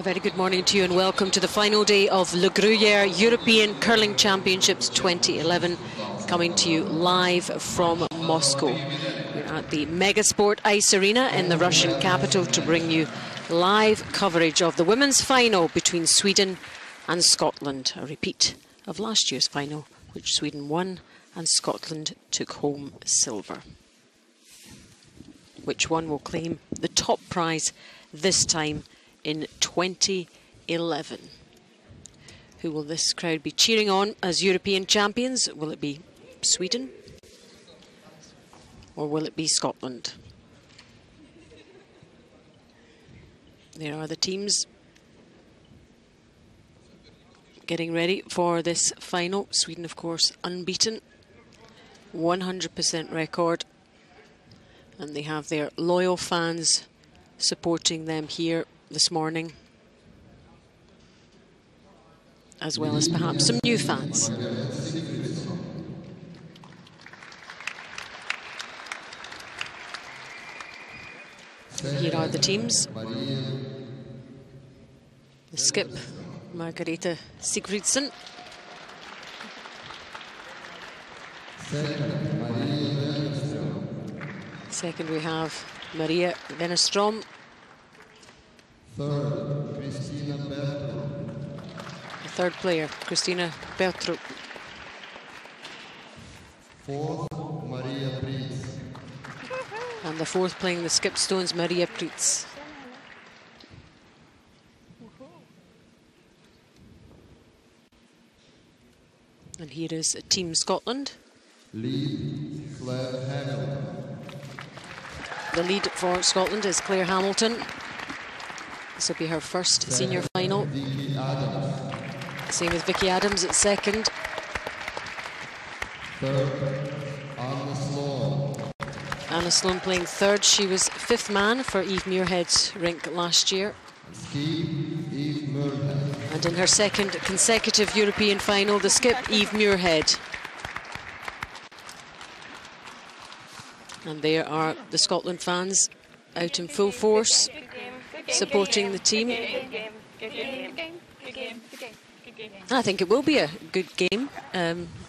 very good morning to you and welcome to the final day of Le Gruyere European Curling Championships 2011, coming to you live from Moscow. We're at the Megasport Ice Arena in the Russian capital to bring you live coverage of the women's final between Sweden and Scotland, a repeat of last year's final, which Sweden won and Scotland took home silver. Which one will claim the top prize this time in 2011? Who will this crowd be cheering on as European champions? Will it be Sweden or will it be Scotland? There are the teams getting ready for this final. Sweden, of course, unbeaten, 100% record, and they have their loyal fans supporting them here this morning, as well as perhaps some new fans. Here are the teams. The skip, Margaretha Sigfridsson. Second we have Maria Wennerström. The third player, Christina Bertrup. And the fourth playing the skip stones, Maria Pritz. And here is Team Scotland. The lead for Scotland is Claire Hamilton. This will be her first senior final. Same with Vicky Adams at second. Anna Sloan playing third. She was fifth man for Eve Muirhead's rink last year. And in her second consecutive European final, the skip, Eve Muirhead. And there are the Scotland fans out in full force, supporting the team. I think it will be a good game.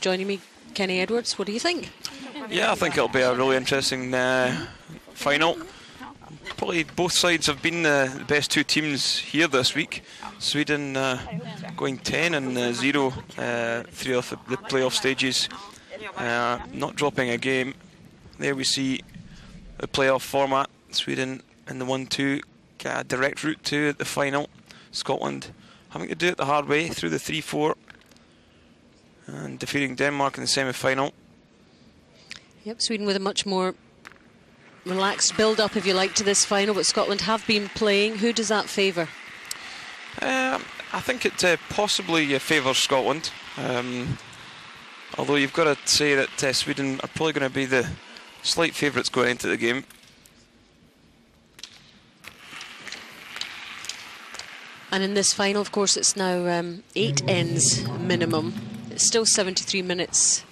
Joining me, Kenny Edwards, what do you think? Yeah, I think it'll be a really interesting final. Probably both sides have been the best two teams here this week. Sweden going 10 and 0 through the playoff stages, not dropping a game. There we see the playoff format. Sweden in the 1-2, get a direct route to the final. Scotland having to do it the hard way through the 3-4 and defeating Denmark in the semi-final. Yep, Sweden with a much more relaxed build-up, if you like, to this final, but Scotland have been playing. Who does that favour? I think it possibly favours Scotland. Although you've got to say that Sweden are probably going to be the slight favourites going into the game. And in this final, of course, it's now 8 ends minimum. It's still 73 minutes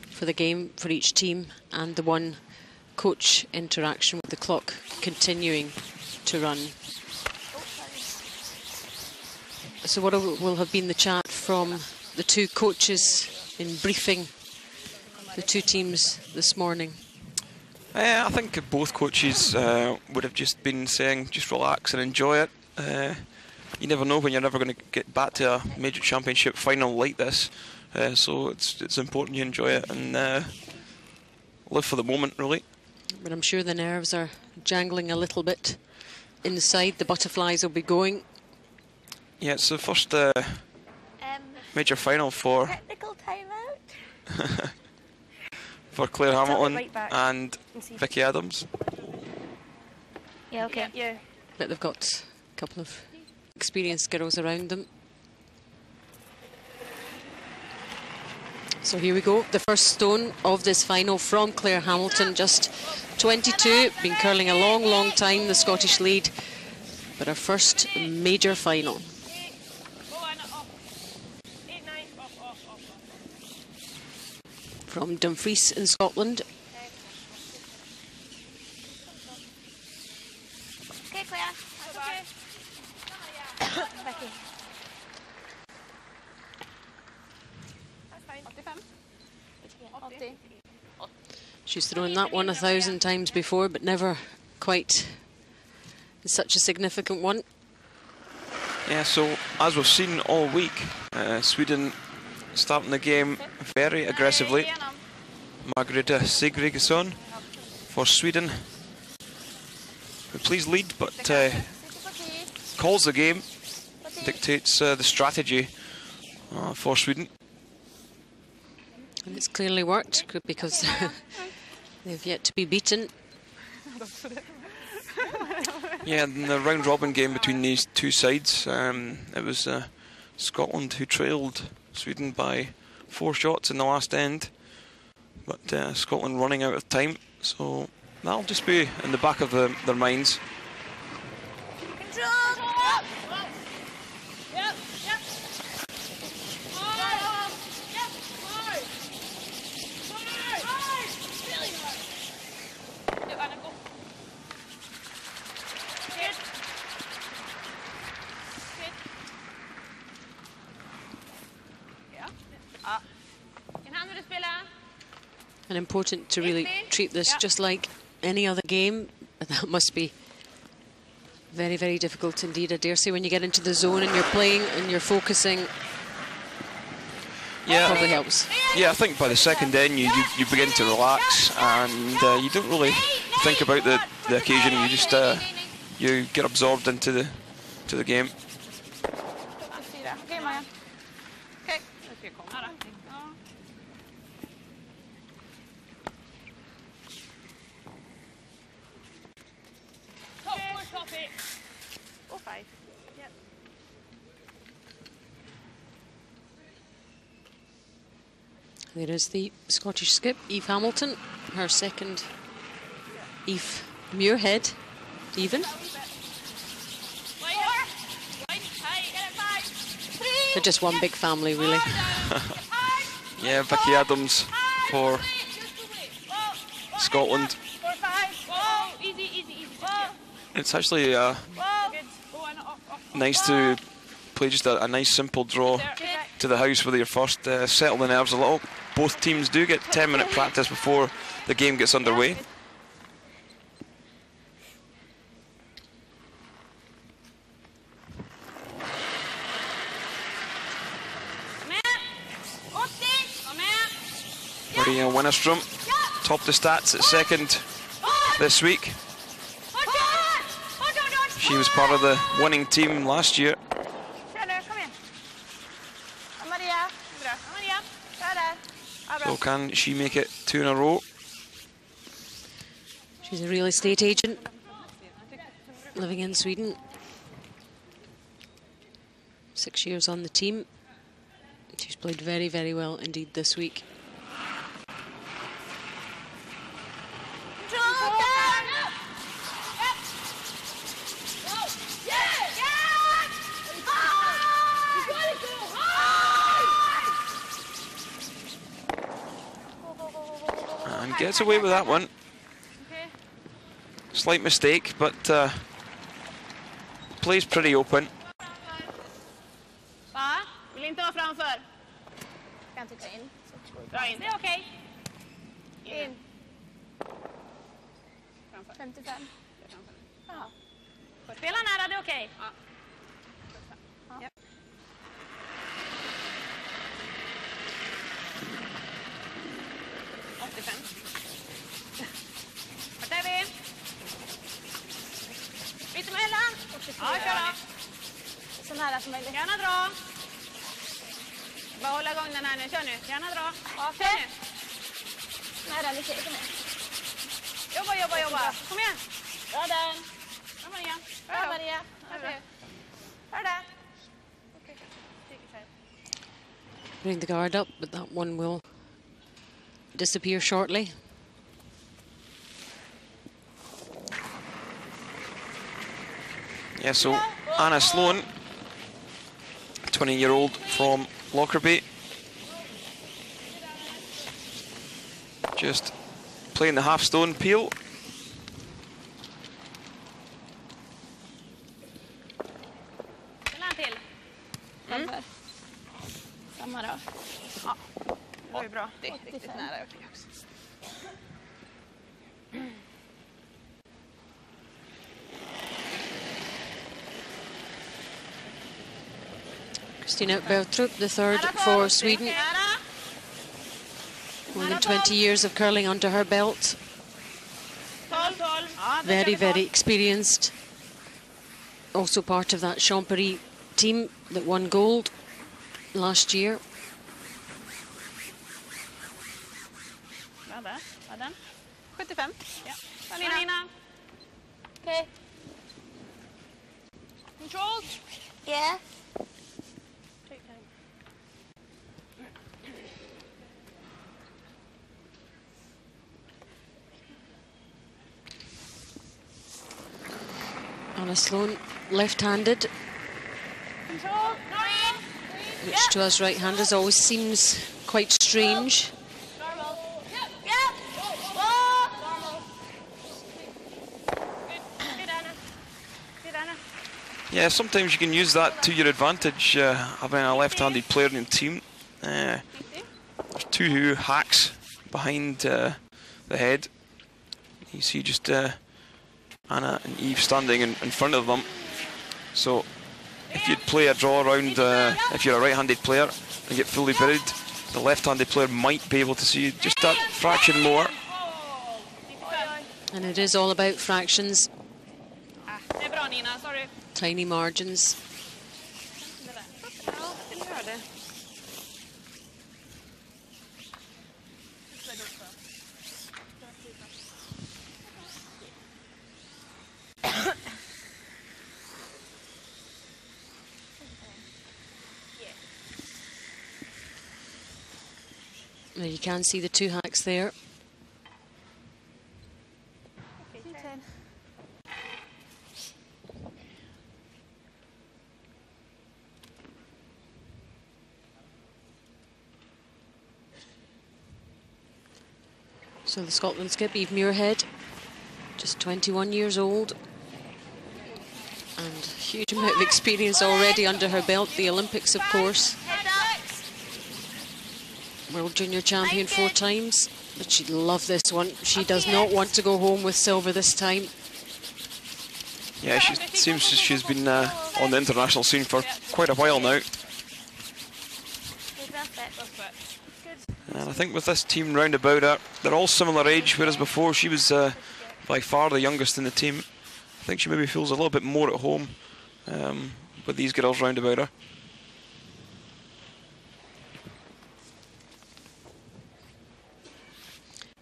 for the game for each team, and the one coach interaction with the clock continuing to run. So what will have been the chat from the two coaches in briefing the two teams this morning? I think both coaches would have just been saying, just relax and enjoy it. You never know when you're never going to get back to a major championship final like this. So it's important you enjoy it and live for the moment, really. But I'm sure the nerves are jangling a little bit inside. The butterflies will be going. Yeah, it's the first major final for technical timeout for Claire Hamilton and Vicky Adams. Yeah, okay. Yeah. But they've got a couple of experienced girls around them. So here we go, the first stone of this final from Claire Hamilton, just 22, been curling a long, long time, the Scottish lead, but her first major final. From Dumfries in Scotland. Okay, Claire. That's okay. She's thrown that one 1,000 times before, but never quite such a significant one. Yeah, so as we've seen all week, Sweden starting the game very aggressively. Margaretha Sigfridsson for Sweden, who plays lead but calls the game, dictates the strategy for Sweden. And it's clearly worked because they've yet to be beaten. Yeah, in the round-robin game between these two sides, it was Scotland who trailed Sweden by 4 shots in the last end. But Scotland running out of time, so that'll just be in the back of their minds. And important to really treat this just like any other game. That must be very, very difficult indeed, I dare say, when you get into the zone and you're playing and you're focusing. Yeah, probably helps. Yeah, I think by the second end you begin to relax and you don't really think about the occasion. You just you get absorbed into the game. There is the Scottish skip, Eve Hamilton, her second Eve Muirhead, even. They're just one big family, really. Yeah, Vicky Adams for Scotland. It's actually nice to play just a nice simple draw to the house with your first, settle the nerves a little. Both teams do get 10-minute practice before the game gets underway. Maria Winnerstrom topped the stats at second this week. She was part of the winning team last year. So can she make it 2 in a row? She's a real estate agent living in Sweden. 6 years on the team. She's played very, very well indeed this week. And gets away with that one. Slight mistake, but plays pretty open. Vill inte vara framför. Kan inte ta in. Dra in. Det är okej. In. 55. Ja. Spela nära, det är okej. Ja. Ja. Vart är vi? Lite mellan. Ja, kör då. Så nära som möjligt. Gärna dra. Bara hålla igång den här nu. Kör nu. Gärna dra. Okej. Nära lite. Kom igen. Jobba. Kom igen. Bra den. Bra Maria. Bra Maria. Bra där. Bring the guard up, but that one will disappear shortly. Yeah, so Anna Sloan, 20-year-old from Lockerbie, just playing the half-stone peel. Samma då. Ja, det var ju bra. 80, riktigt nära övertag också. Kristina Bertrup, the third for Sweden. More than 20 years of curling under her belt. Very, very experienced. Also part of that Champery team that won gold last year. Bra där. Var den? 75. Ja. Nina. Okay. Control. Yeah. Take time. Anna Sloan, left-handed, Control. which to us right-handers always seems quite strange. Normal. Yep. Normal. Good, Anna. Good, Anna. Yeah, sometimes you can use that to your advantage, having a left-handed player in the team. There's two hacks behind the head. You see just Anna and Eve standing in front of them. So if you'd play a draw around, if you're a right-handed player and get fully buried, the left-handed player might be able to see just that fraction more. And it is all about fractions, Det är bra, Nina. Sorry. tiny margins. Ja, det gör det. Now you can see the two hacks there. So the Scotland skip, Eve Muirhead, just 21 years old, and a huge amount of experience already under her belt. The Olympics, of course. World Junior champion 4 times, but she'd love this one. She does not want to go home with silver this time. Yeah, she seems she's been on the international scene for quite a while now. And I think with this team round about her, they're all similar age, whereas before she was by far the youngest in the team. I think she maybe feels a little bit more at home with these girls round about her.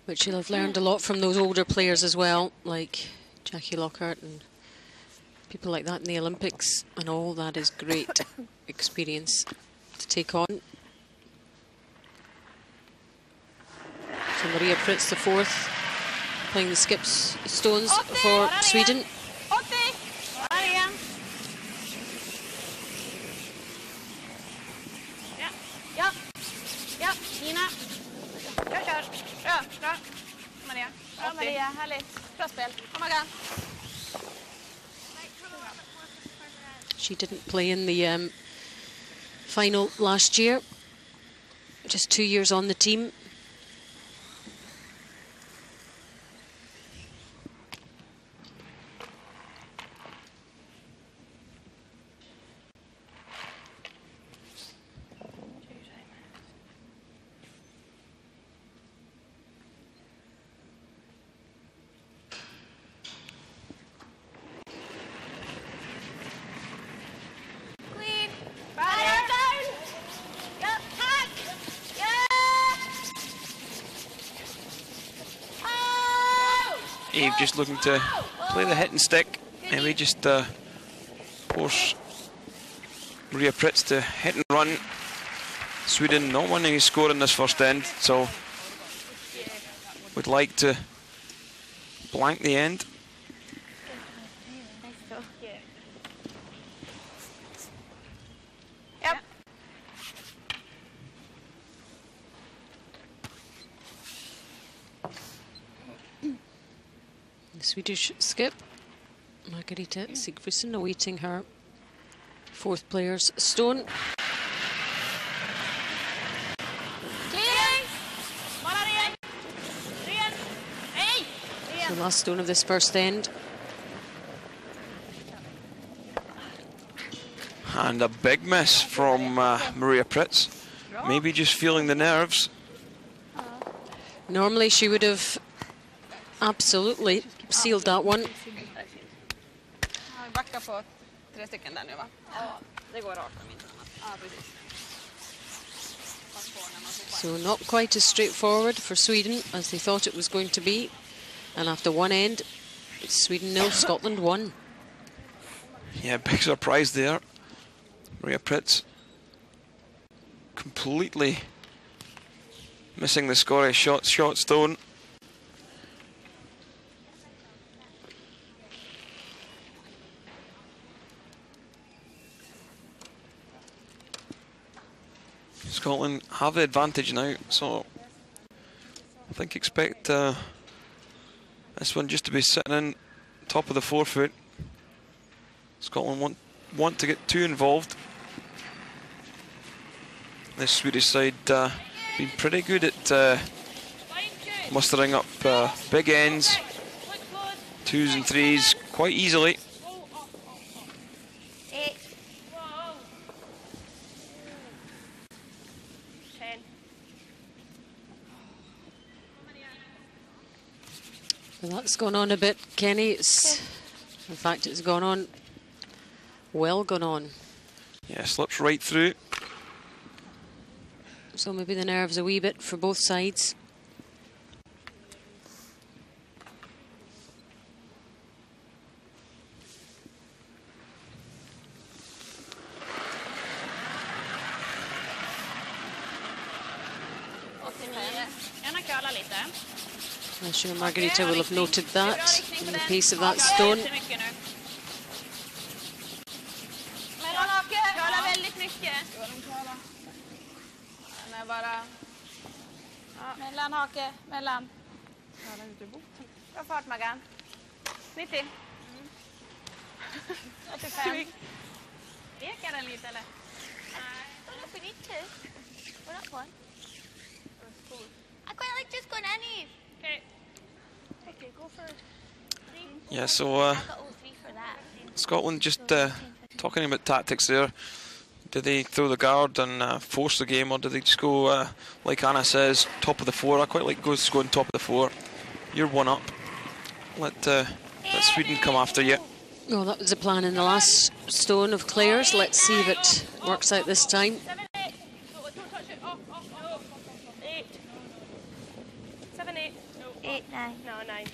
But she'll have learned a lot from those older players as well, like Jackie Lockhart and people like that in the Olympics, and all that is great experience to take on. So Maria Fritz, the fourth, playing the skips stones for Sweden. Maria. Ja. Ja, Nina. Kör. Bra. Maria. Bra, Maria. Härligt. Bra spel. Kom igen. She didn't play in the final last year, just 2 years on the team. Eve just looking to play the hit and stick, and we just force Maria Pritz to hit and run. Sweden not winning a score in this first end, so would like to blank the end. The Swedish skip, Margaretha Sigfridsson, awaiting her fourth player's stone. Clear. The last stone of this first end. And a big miss from Maria Pritz. Maybe just feeling the nerves. Normally she would have absolutely sealed that one. Backa på 3 stycken där nu va? Ja, det går rakt om inte annat. Ja, precis. So not quite as straightforward for Sweden as they thought it was going to be. And after one end, it's Sweden 0, Scotland 1. Yeah, big surprise there. Maria Pritz completely missing the Scottish shot stone. Scotland have the advantage now, so I think expect this one just to be sitting in top of the forefoot. Scotland want to get too involved. This Swedish side been pretty good at mustering up big ends, 2s and 3s quite easily. Well, that's gone on a bit, Kenny. In fact, it's gone on. Well gone on. Yeah, slips right through. So maybe the nerves a wee bit for both sides. I'm sure Margaretha will have noted that in the pace of that stone. Mellan hake, mellan. Bra fart, Maggan. 90. 85. Ekar den lite, eller? Don't look, we need two. We're not one. I quite like just going any. Okay. Okay, go for 3. Yeah, so I got all 3 for that. Scotland just talking about tactics there. Do they throw the guard and force the game, or do they just go, like Anna says, top of the 4? I quite like going top of the 4. You're one up. Let Sweden come after you. Oh, that was the plan in the last stone of Claire's. Let's see if it works out this time. 7, 8. Don't touch it. Oh, no. 8. 7, 8. No. 8, 9. No, 9.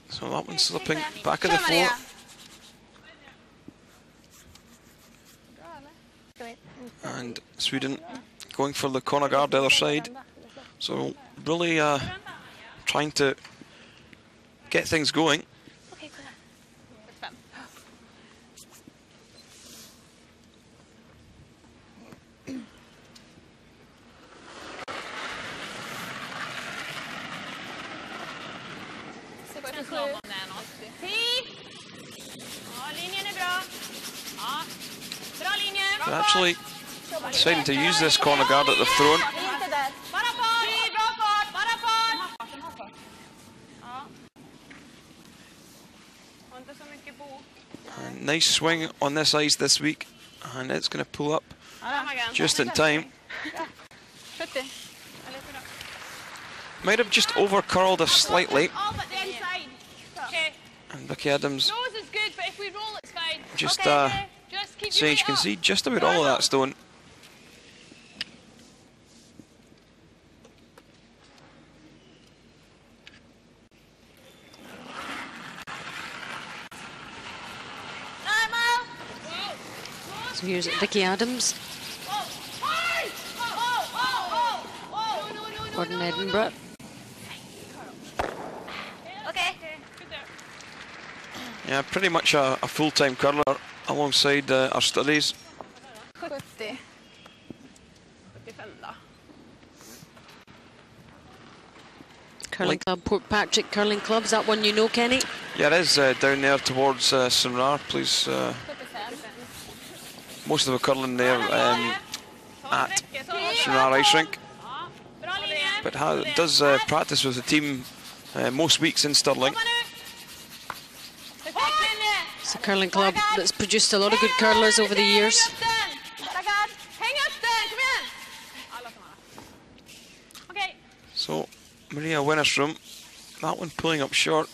So that one's slipping back of the 4. And Sweden going for the corner guard the other side. So really trying to get things going. Okay, good. They're actually deciding to use this corner guard that they've thrown. And nice swing on this ice this week, and it's going to pull up just in time. Might have just over curled us slightly. And Vicky Adams just so you can see just about all of that stone. So here's Vicky Adams. Gordon Edinburgh. Okay. Yeah, pretty much a full-time curler alongside our studies. 70. 75 då. Curling Club, Port Patrick Curling Club. Is that one you know, Kenny? Yeah, it is down there towards Sunrar. Please, most of the curling there at Shinar Ice Rink, but does practice with the team most weeks in Stirling. It's a curling club that's produced a lot of good curlers over the years. So Maria Winnerstrom, that one pulling up short.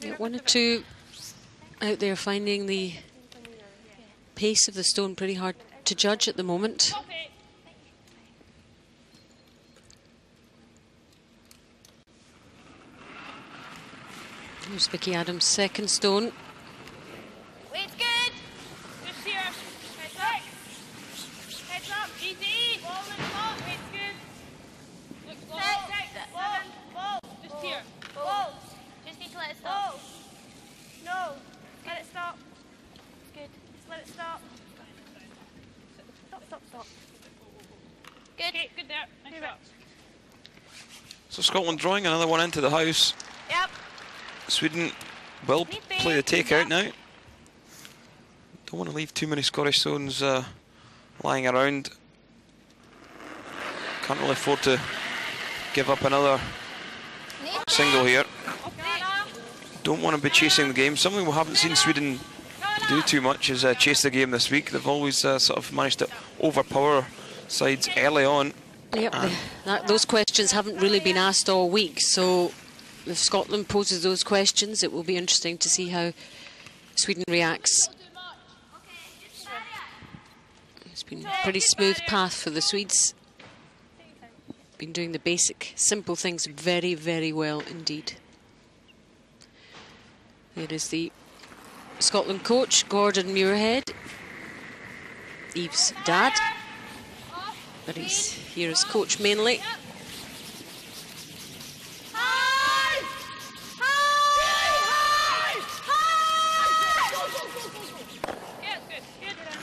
Yeah, 1 or 2 out there finding the pace of the stone pretty hard to judge at the moment. Here's Vicky Adams' second stone. Weight's good. Just here. Heads up. Heads up. Easy. Ball in the spot. Weight's good. Look, slow. 6, 7. Ball. Just here. Ball. Just need to let it stop. Ball. No. Let it stop. It's good. Just let it stop. Stop, stop, stop. Good. Okay, good there. Nice shot. So Scotland drawing another one into the house. Yep. Sweden will play the takeout now. Don't want to leave too many Scottish stones lying around. Can't really afford to give up another single here. Don't want to be chasing the game. Something we haven't seen Sweden do too much is chase the game this week. They've always sort of managed to overpower sides early on. Yep, those questions haven't really been asked all week, so if Scotland poses those questions, it will be interesting to see how Sweden reacts. It's been a pretty smooth path for the Swedes. Been doing the basic, simple things very, very well indeed. There is the Scotland coach, Gordon Muirhead, Eve's dad, but he's here as coach mainly.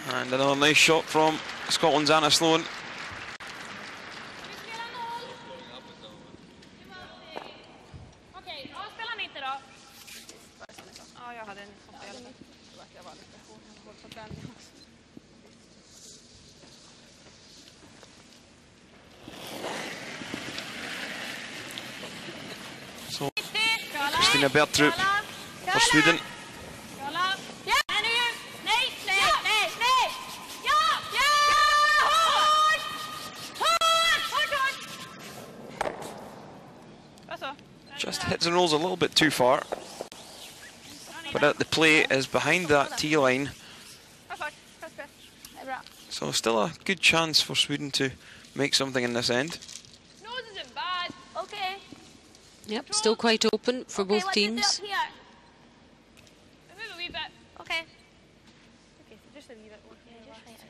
And another nice shot from Scotland's Anna Sloan. So Kristina Bertrup for Sweden. Just hits and rolls a little bit too far, but the play is behind that tee line, so still a good chance for Sweden to make something in this end. Nose isn't bad. Okay. Yep, still quite open for both What teams. is it up here? Move a wee bit. Okay. Okay, so just a wee bit more. Yeah, just right.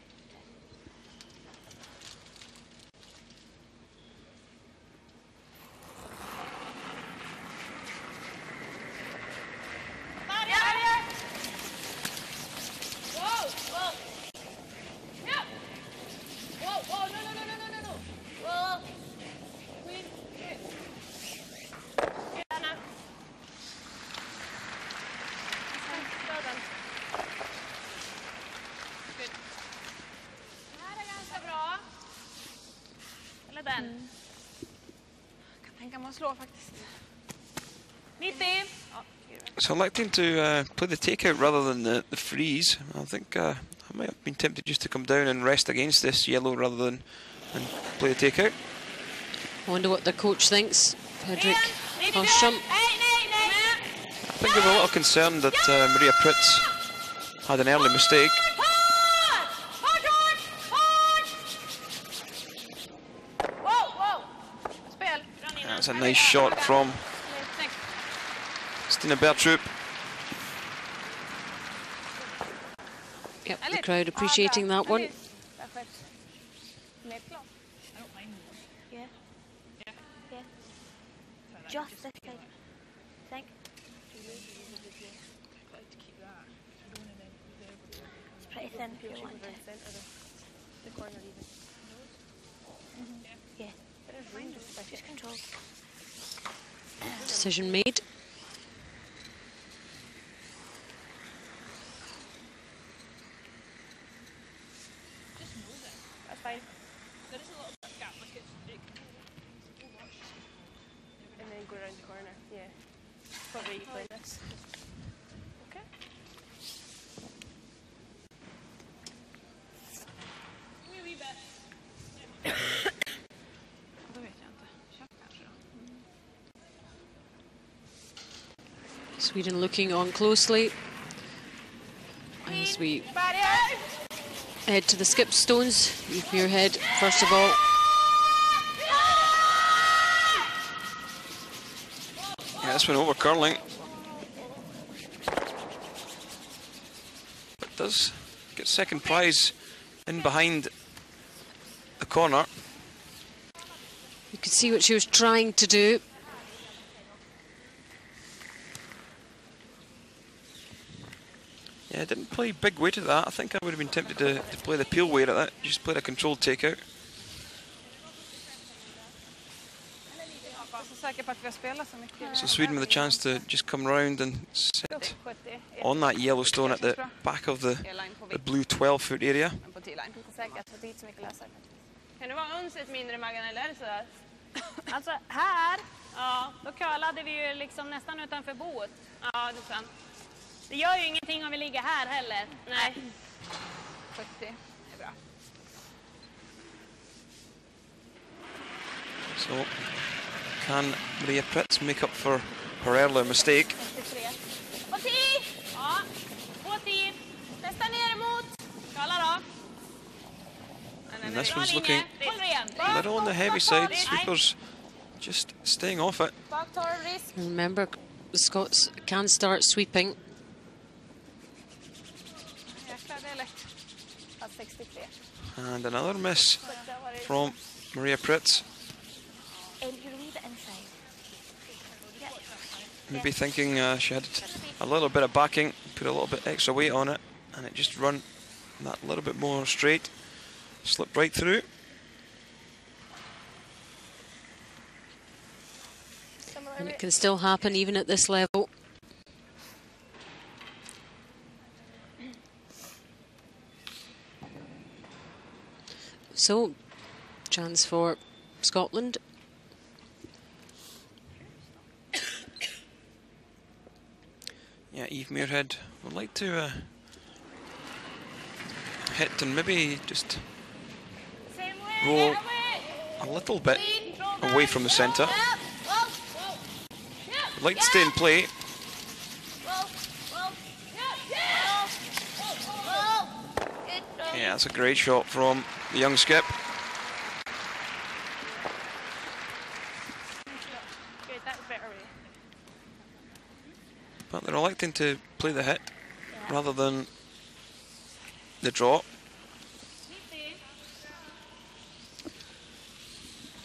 Whoa, whoa. Yeah. Whoa, whoa, no. Whoa. Queen, good. Yeah, Anna. Well done. Good. Det här är ganska bra. Eller den. Jag kan tänka mig att slå faktiskt. 90. Ja, So electing to play the takeout rather than the freeze. I think I might have been tempted just to come down and rest against this yellow rather than play the takeout. I wonder what the coach thinks, Fredrik Hallström. I think they were a little concerned that Maria Pritz had an early mistake. That's a nice shot from Kristina Bertrup. Yep, the crowd appreciating that one. Yeah. Yeah. Just this side. Think. It's pretty thin if you want it. Yeah. Just control. Decision made. får replay this. Okay. Give me a wee bit. Då vet jag inte. Köp kanske då. Sweden looking on closely as we head to the skip stones. Muirhead, first of all. Yeah, this one over curling. But does get second prize in behind the corner. You could see what she was trying to do. Yeah, didn't play big weight at that. I think I would have been tempted to play the peel weight at that. Just played a controlled takeout. So Sweden with a chance to just come round and sit on that yellow stone at the back of the blue 12-foot area. Kan det vara unset mindre, Maggan, eller är det sådär? Alltså här, ja, då kölade vi ju liksom nästan utanför boet. Ja, det är sant. Det gör ju ingenting om vi ligger här heller. Nej. 70 är bra. So can Maria Pritz make up for her earlier mistake? 83. Och 10! Ja, 2-10. Nästa ner emot. Köla då. And this one's looking a little on the heavy side. Sweepers just staying off it. Remember, the Scots can start sweeping. And another miss from Maria Pritz. Maybe thinking she had a little bit of backing, put a little bit extra weight on it, and it just run that little bit more straight. Slipped right through. And it can still happen even at this level. So, chance for Scotland. Yeah, Eve Muirhead would like to hit and maybe just roll a little bit away from the centre. Would like to stay in play. Yeah, that's a great shot from the young skip. But they're electing to play the hit rather than the draw.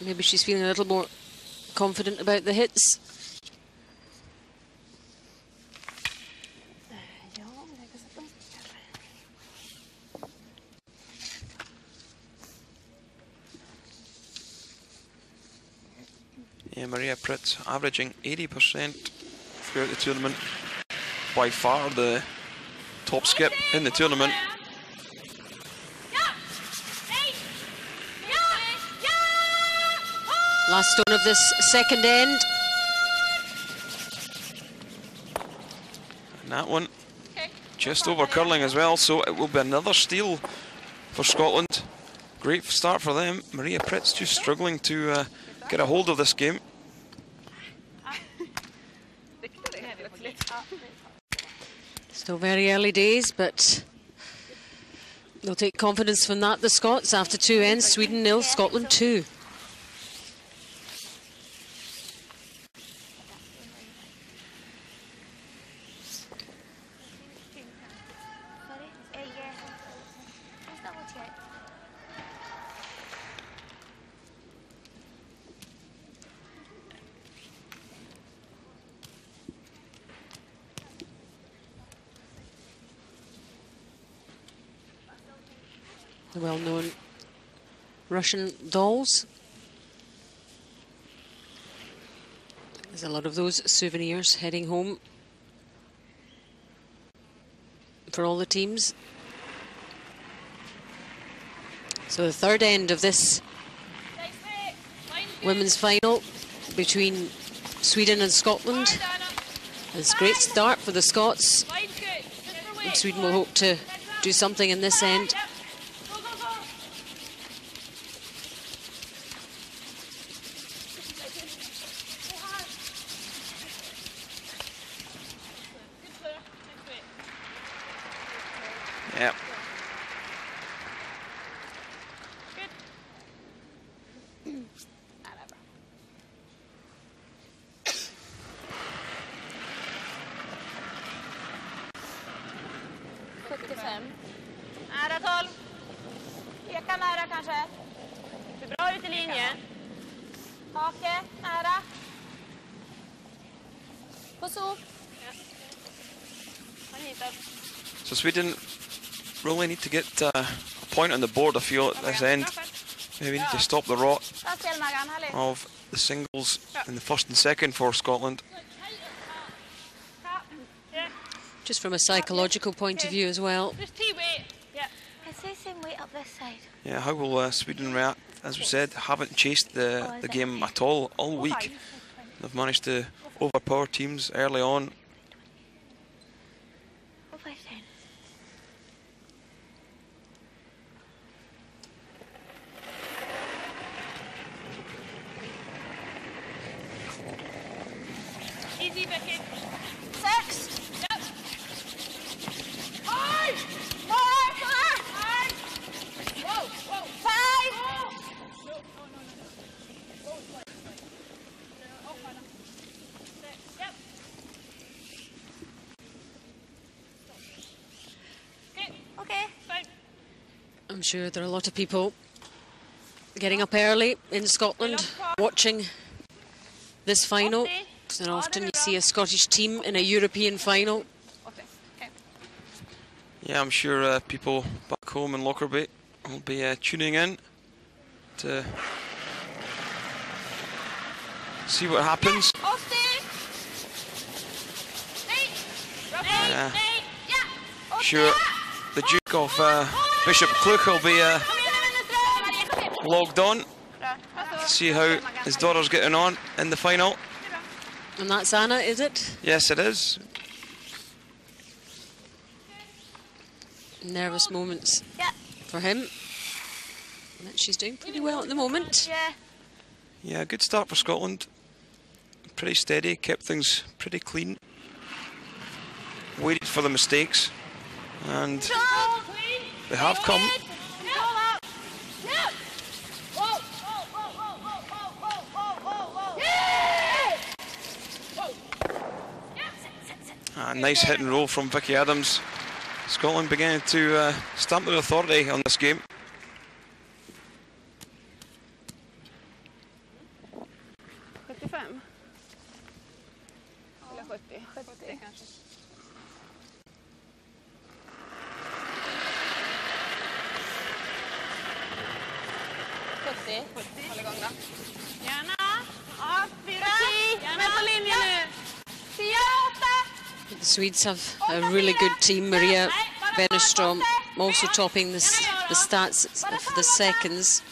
Maybe she's feeling a little more confident about the hits. Yeah, Maria Pritz averaging 80% throughout the tournament. By far the top skip in the tournament. Last stone of this second end. And that one just over curling as well, so it will be another steal for Scotland. Great start for them. Maria Pritz just struggling to get a hold of this game. Still very early days, but they'll take confidence from that, the Scots. After two ends, Sweden 0, Scotland 2. The well-known Russian dolls. There's a lot of those souvenirs heading home for all the teams. So the third end of this women's final between Sweden and Scotland. It's a great start for the Scots. Sweden will hope to do something in this end. Yeah. Nära 12. Peka nära kanske. Det är bra ut i linje. Hake, nära. På sop. So Sweden really need to get a point on the board, I feel, at this end. Maybe need to stop the rot of the singles in the first and second for Scotland. Just from a psychological point of view as well. Just T-weight. Yeah. I say same weight up this side. Yeah, how will Sweden react? As we said, haven't chased the game at all week. They've managed to overpower teams early on. Easy, Becky. 6. Yep. Whoa, whoa. 5. Yep. Okay. Fine. I'm sure there are a lot of people getting up early in Scotland watching this final. And often you see a Scottish team in a European final. Yeah, I'm sure people back home in Lockerbie will be tuning in to see what happens. Yeah. Sure, the Duke of Bishop Clough will be logged on to see how his daughter's getting on in the final. And that's Anna, is it? Yes, it is. Nervous moments for him. But she's doing pretty well at the moment. Yeah, good start for Scotland. Pretty steady, kept things pretty clean. Waited for the mistakes, and they have come. A nice hit and roll from Vicky Adams. Scotland beginning to stamp their authority on this game. The Swedes have a really good team. Maria Wennerström also topping the stats for the seconds.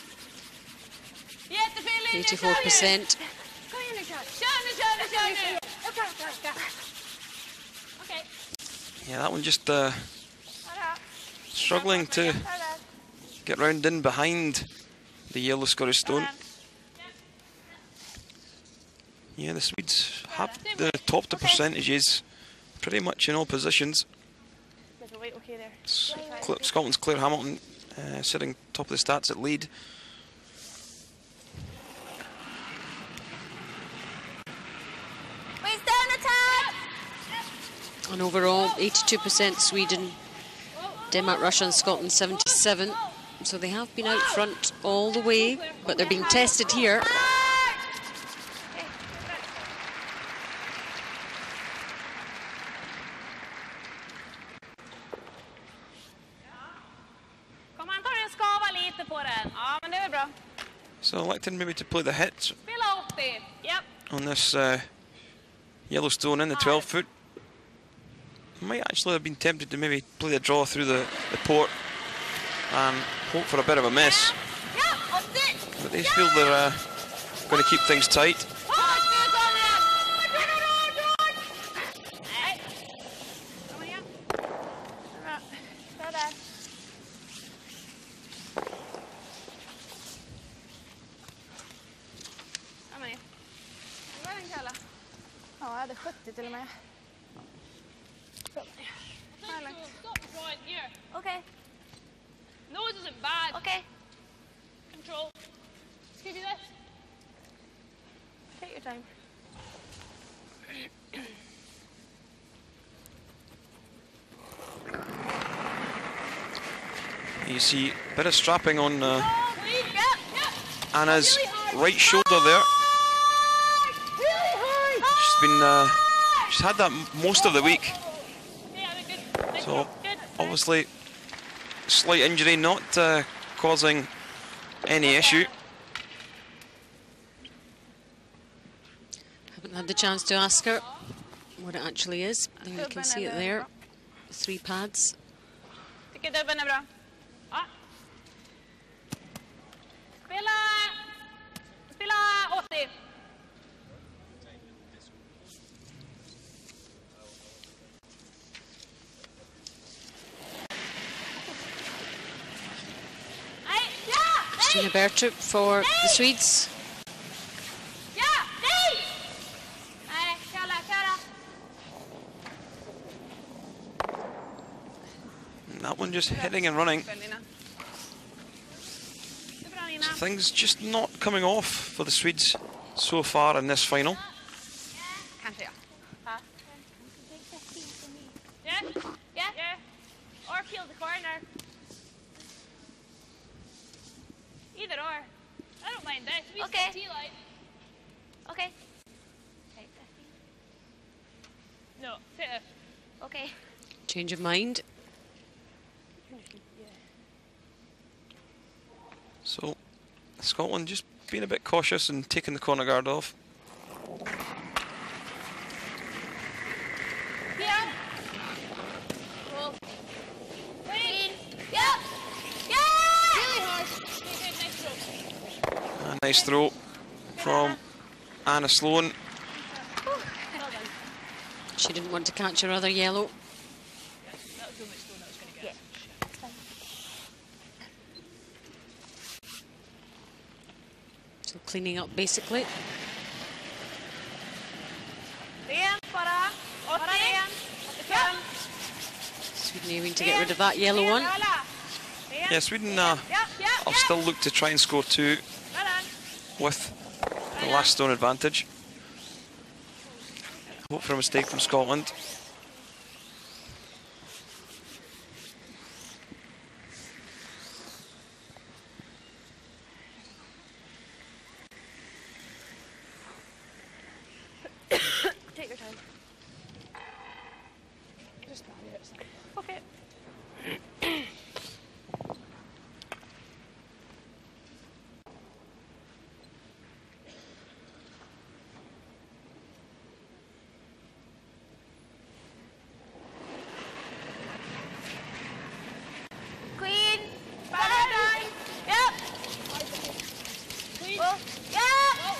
84%. Yeah, that one just struggling to get round in behind the yellow Scottish stone. Yeah, the Swedes have topped the percentages pretty much in all positions. Scotland's Claire Hamilton sitting top of the stats at lead. And overall, 82% Sweden, Denmark, Russia and Scotland 77. So they have been out front all the way, but they're being tested here. So elected maybe to play the hits on this Yellowstone in the 12 foot. Might actually have been tempted to maybe play the draw through the port and hope for a bit of a miss. But they feel they're going to keep things tight. 70 till och med. Okay. Nose isn't bad. Okay. Control. Just give you this. Take your time. You see a bit of strapping on Yep. Anna's right shoulder there. She's had that most of the week. So obviously slight injury, not causing any issue. Haven't had the chance to ask her what it actually is. There you can see it there. 3 pads. Tycker dubben är bra. Ja. Spela 80. Christina Bertrup for the Swedes. And that one just hitting and running. So things just not coming off for the Swedes so far in this final. Kanske ja. Yeah? Yeah? Yeah. Or peel the corner. Either or. I don't mind this. We Okay. tea light. Okay. No, sit it. Okay. Change of mind. So Scotland just being a bit cautious and taking the corner guard off. Yeah. Cool. Clean. Yep. Yeah! Really hard. Nice throw. A nice throw from Anna Sloan. She didn't want to catch her other yellow. That was so much stone I was going to get. So cleaning up basically. Ren, bara. 80. Yeah. Sweden aiming to get rid of that yellow one. Yeah, Sweden have still looked to try and score 2 with the last stone advantage. Hope for a mistake from Scotland. Take your time. Just okay. Queen. Bye. Yep. Clean. Go. Yeah.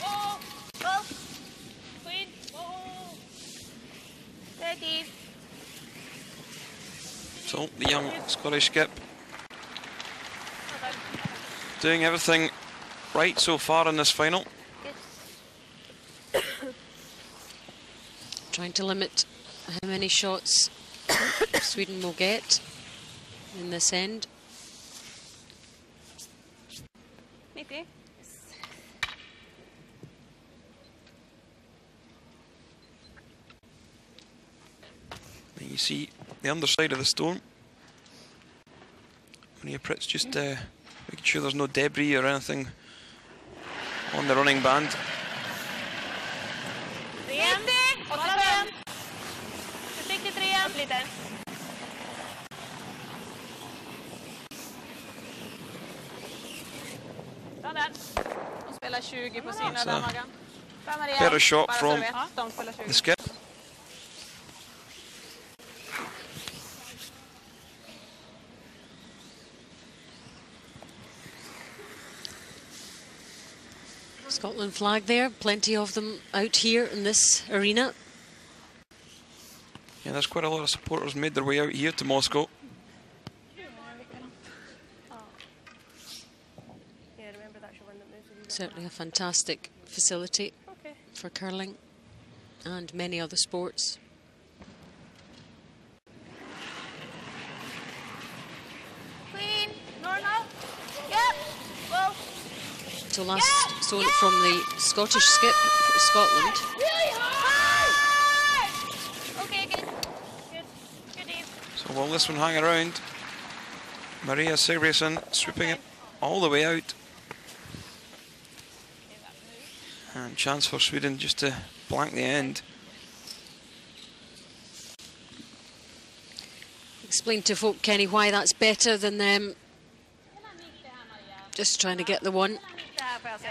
Oh. Go. Clean. Oh. Ready. So the young Scottish skip doing everything right so far in this final. Good. Trying to limit how many shots Sweden will get in this end. 90. And you see the underside of the stone. Maria Pritt's just making sure there's no debris or anything on the running band. Ren. 85. Försiktigt Ren. Upp lite. Bra där. De spelar 20 på sina där, Magan. Bra Maria. Better shot Bara så from du vet. De spelar 20. the skip. Scotland flag there, plenty of them out here in this arena. Yeah, there's quite a lot of supporters made their way out here to Moscow. Certainly a fantastic facility Okay. for curling. and many other sports. Queen. Normal. Yep. Well. So last stolen from the Scottish skip for Scotland. Really hard. Okay, good. Good. Good, Eve. So will this one hang around? Maria Sigfridsson sweeping it all the way out. And chance for Sweden just to blank the end. Explain to folk, Kenny, why that's better than them just trying to get the one.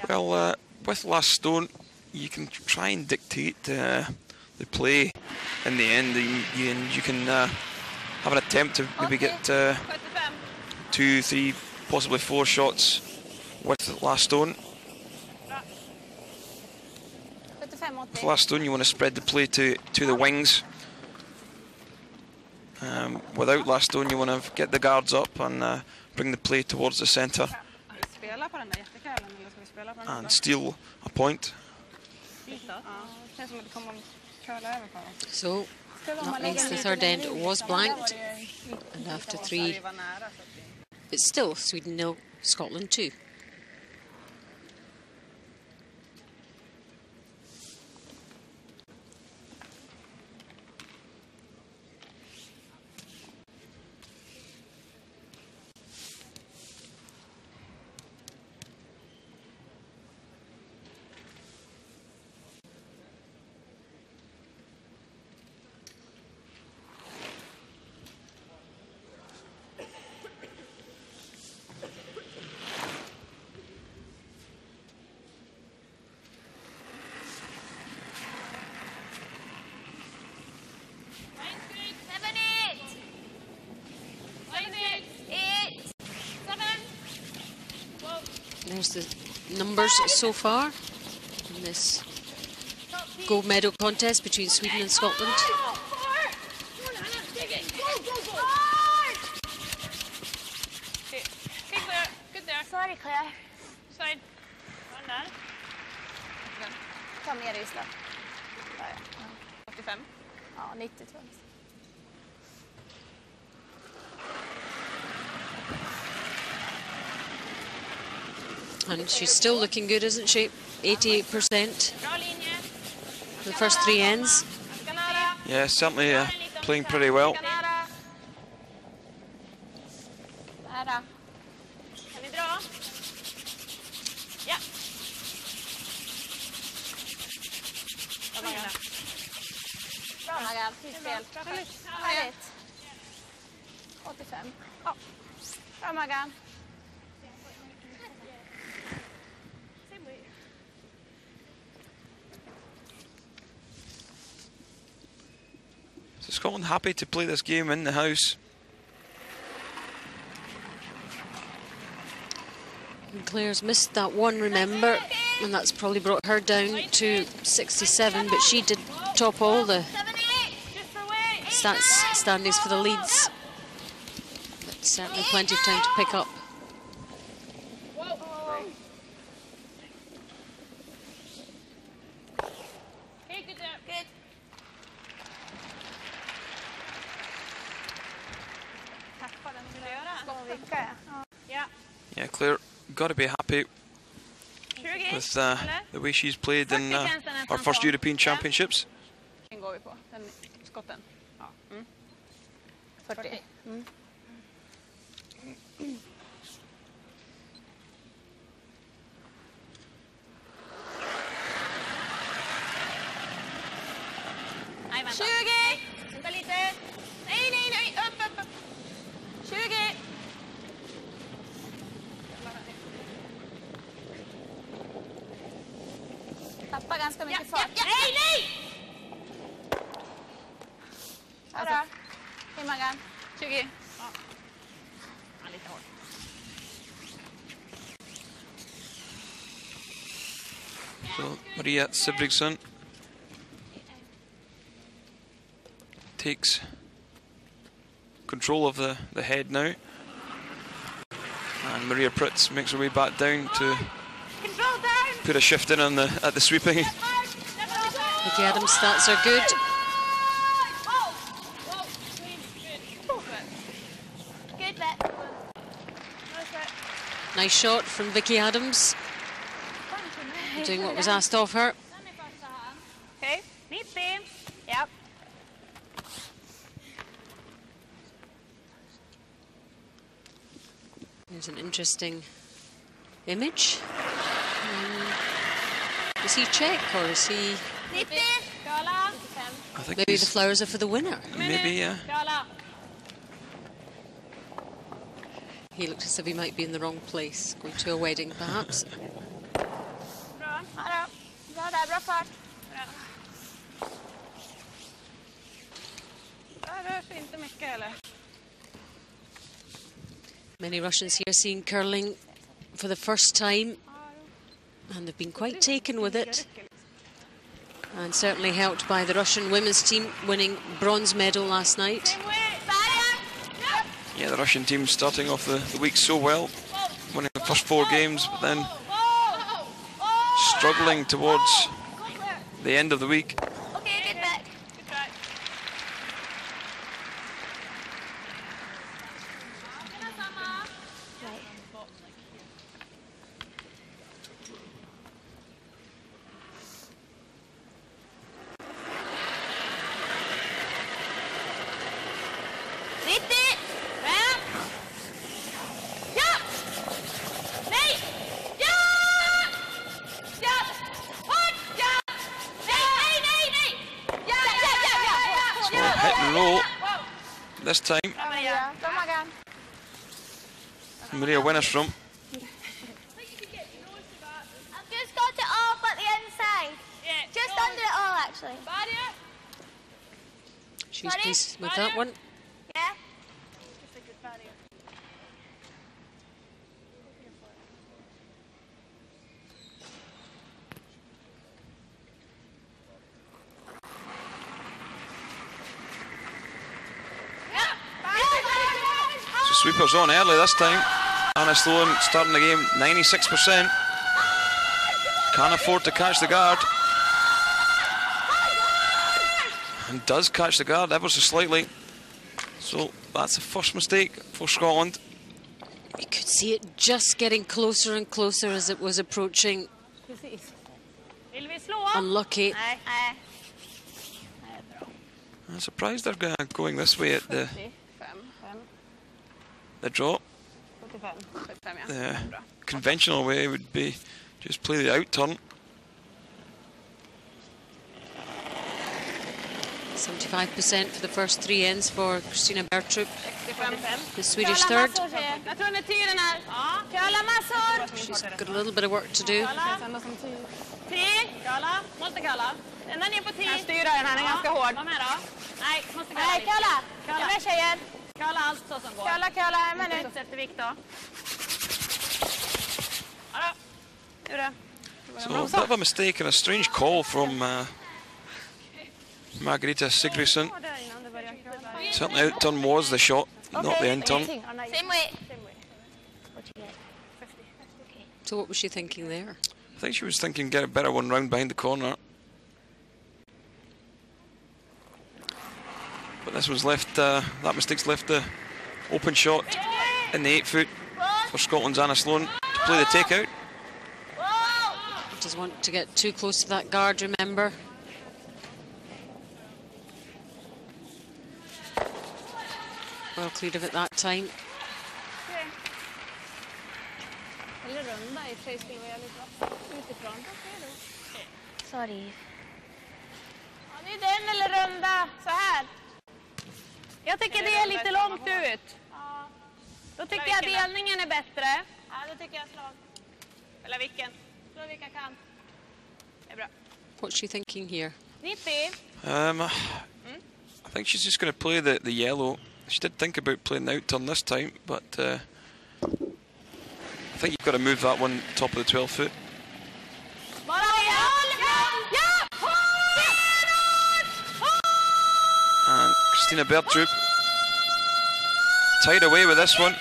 Well, with last stone, you can try and dictate the play in the end. You can have an attempt to maybe get 2, 3, possibly 4 shots with last stone. With last stone, you want to spread the play to the wings. Without last stone, you want to get the guards up and bring the play towards the centre and steal a point. So that means the third end was blanked, and after 3, it's still Sweden 0, Scotland 2. There's the numbers so far in this gold medal contest between Sweden and Scotland. Good there. Sorry, Claire. Side. One där. Ta mer i island. 85. Ja, 90 tror jag. And she's still looking good, isn't she? 88% for the first 3 ends. Yeah, certainly playing pretty well. Kan vi dra? Ja. Bra, Maggan. Spel. Härligt. 85. Ja. Bra, Maggan. So Scotland happy to play this game in the house. And Claire's missed that one, remember, and that's probably brought her down to 67, but she did top all the stats standings for the leads. But certainly plenty of time to pick up. Yeah, Claire, got to be happy with the way she's played in our first European Championships. Den går vi på. Den skotten. Ja. 40. Nej, vänta. 20! Vänta lite. Nej. Upp. 20! Tappar ganska mycket fart. Nej! Alltså, hej Maggan. 20. Ja, lite hårt. So Maria Sigfridsson takes control of the head now, and Maria Pritz makes her way back down to put a shift in on at the sweeping. Vicky Adams' stats are good. Good bet. Nice shot from Vicky Adams. Doing what was asked of her. Okay, 90. Yep. There's an interesting image. Is he Czech or is he... I think Maybe the flowers are for the winner. maybe, yeah. He looks as if he might be in the wrong place, going to a wedding perhaps. Bra där, bra fart. Many Russians here seeing curling for the first time, and they've been quite taken with it. And certainly helped by the Russian women's team winning bronze medal last night. Yeah, the Russian team starting off the week so well, winning the first 4 games, but then struggling towards the end of the week. Okay, good bet. This time, Maria Wennerstrom. I've just got it all but the inside. Just under it all, actually. She's pleased with that one. Yeah. Sweepers on early this time. Anna Sloan starting the game 96%. Can't afford to catch the guard. And does catch the guard ever so slightly. So that's the first mistake for Scotland. You could see it just getting closer and closer as it was approaching. Unlucky. I'm surprised they're going this way at the draw. The conventional way would be just play the out turn. 75% for the first 3 ends for Kristina Bertrup, the Swedish third. She's got a little bit of work to do. So a bit of a mistake and a strange call from Margaretha Sigfridsson. Certainly out turn was the shot, not the in turn. Same weight. So what was she thinking there? I think she was thinking get a better one round behind the corner. But this was left, that mistake's left the open shot in the 8 foot for Scotland's Anna Sloan to play the takeout. Doesn't want to get too close to that guard, remember. Well cleared of it that time. Sorry. Det är den eller runda så här. Jag tycker det är lite långt ut. Då tycker jag delningen är bättre. Ja, då tycker jag slag. Eller vilken? Slå vilka kan. Det är bra. What's she thinking here? 90. I think she's just going to play the yellow. She did think about playing the out turn this time, but I think you've got to move that one top of the 12 foot. And Kristina Bertrup tied away with this one.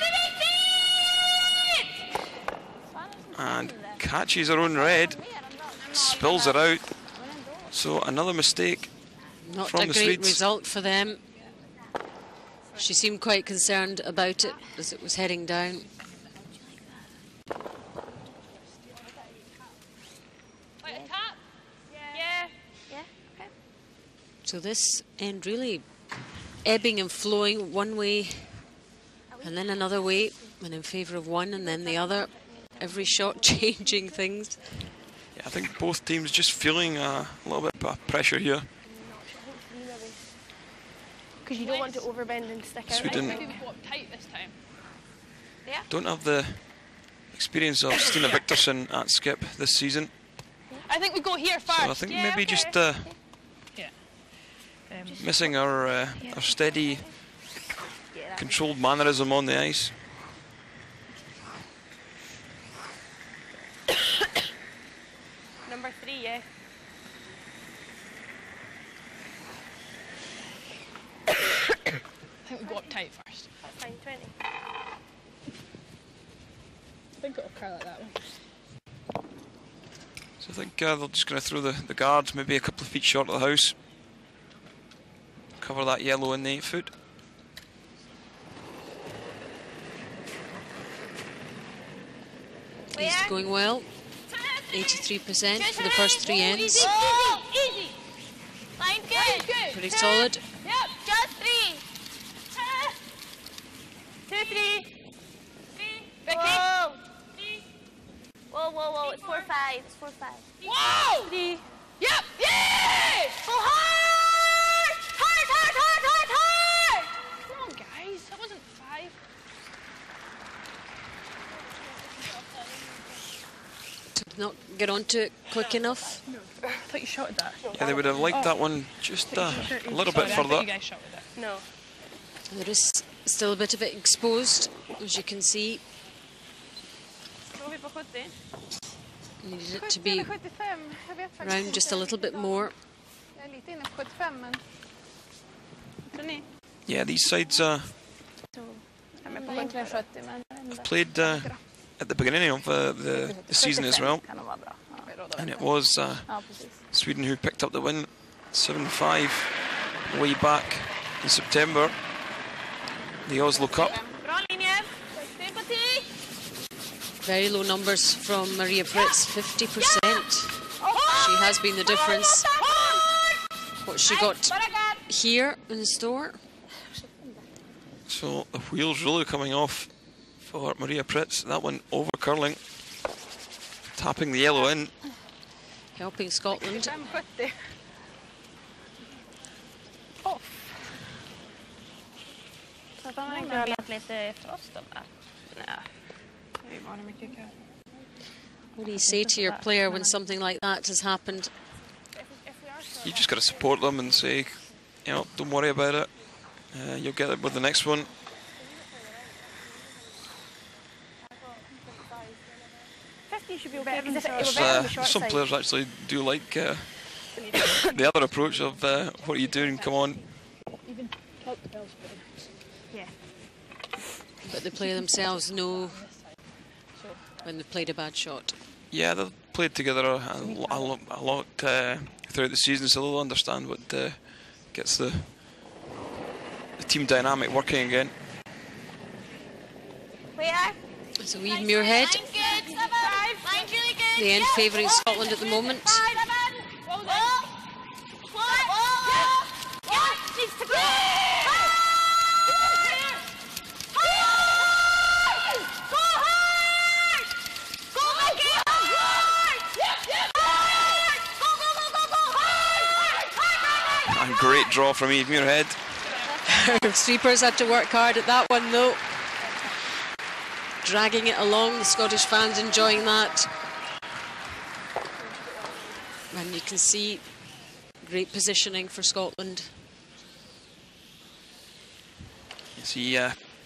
And catches her own red, spills it out. So another mistake Not from a the great Swedes. result for them. She seemed quite concerned about it as it was heading down. Wait, a tap? Yeah. Yeah. Okay. So this end really ebbing and flowing one way and then another way, and in favour of one and then the other. Every shot changing things. Yeah, I think both teams just feeling a little bit of pressure here. Because you don't want to overbend and stick out. Sweden Maybe we go up tight this time. Yeah. don't have the experience of Stina Victorson at skip this season. I think we go here first. So I think maybe just missing our steady, controlled mannerism on the ice. Number 3, yeah. I think we go up tight first. That's fine, 20. I think it'll curl like that one. So I think they're just going to throw the guards maybe a couple of feet short of the house. Cover that yellow in the 8 foot. He's going well. 83% for the first 3 ends. Easy. Line good. Pretty solid. Yep, just 3. 2, 3. Vicky. Whoa. Whoa. It's 4, 5. It's 4, 5. Whoa! 3. Yep! Yeah! Go hard! Hard! Come on, guys. That wasn't 5. Did not get onto it quick enough. I thought you shot at that. Yeah, they would have liked that one just a little bit I further. thought you guys shot at that. No. There is still a bit of it exposed, as you can see. Needed it to be around just a little bit more. Yeah, these sides have played at the beginning of the season as well. And it was Sweden who picked up the win 7-5 way back in September, the Oslo Cup. Very low numbers from Maria Fritz, 50%. She has been the difference. What she got here in the store. So the wheels really coming off for Maria Pritz. That one over curling, tapping the yellow in. Helping Scotland. What do you say to your player when something like that has happened? You just got to support them and say, you know, don't worry about it. You'll get it with the next one. Some players actually do like the other approach of what are you doing, come on. But the player themselves know when they've played a bad shot. Yeah, they've played together a lot throughout the season, so they'll understand what gets the team dynamic working again. So Eve Muirhead, the end favouring Scotland at the moment. And great draw from Eve Muirhead. Sweepers had to work hard at that one though. Dragging it along, the Scottish fans enjoying that. And you can see great positioning for Scotland. You see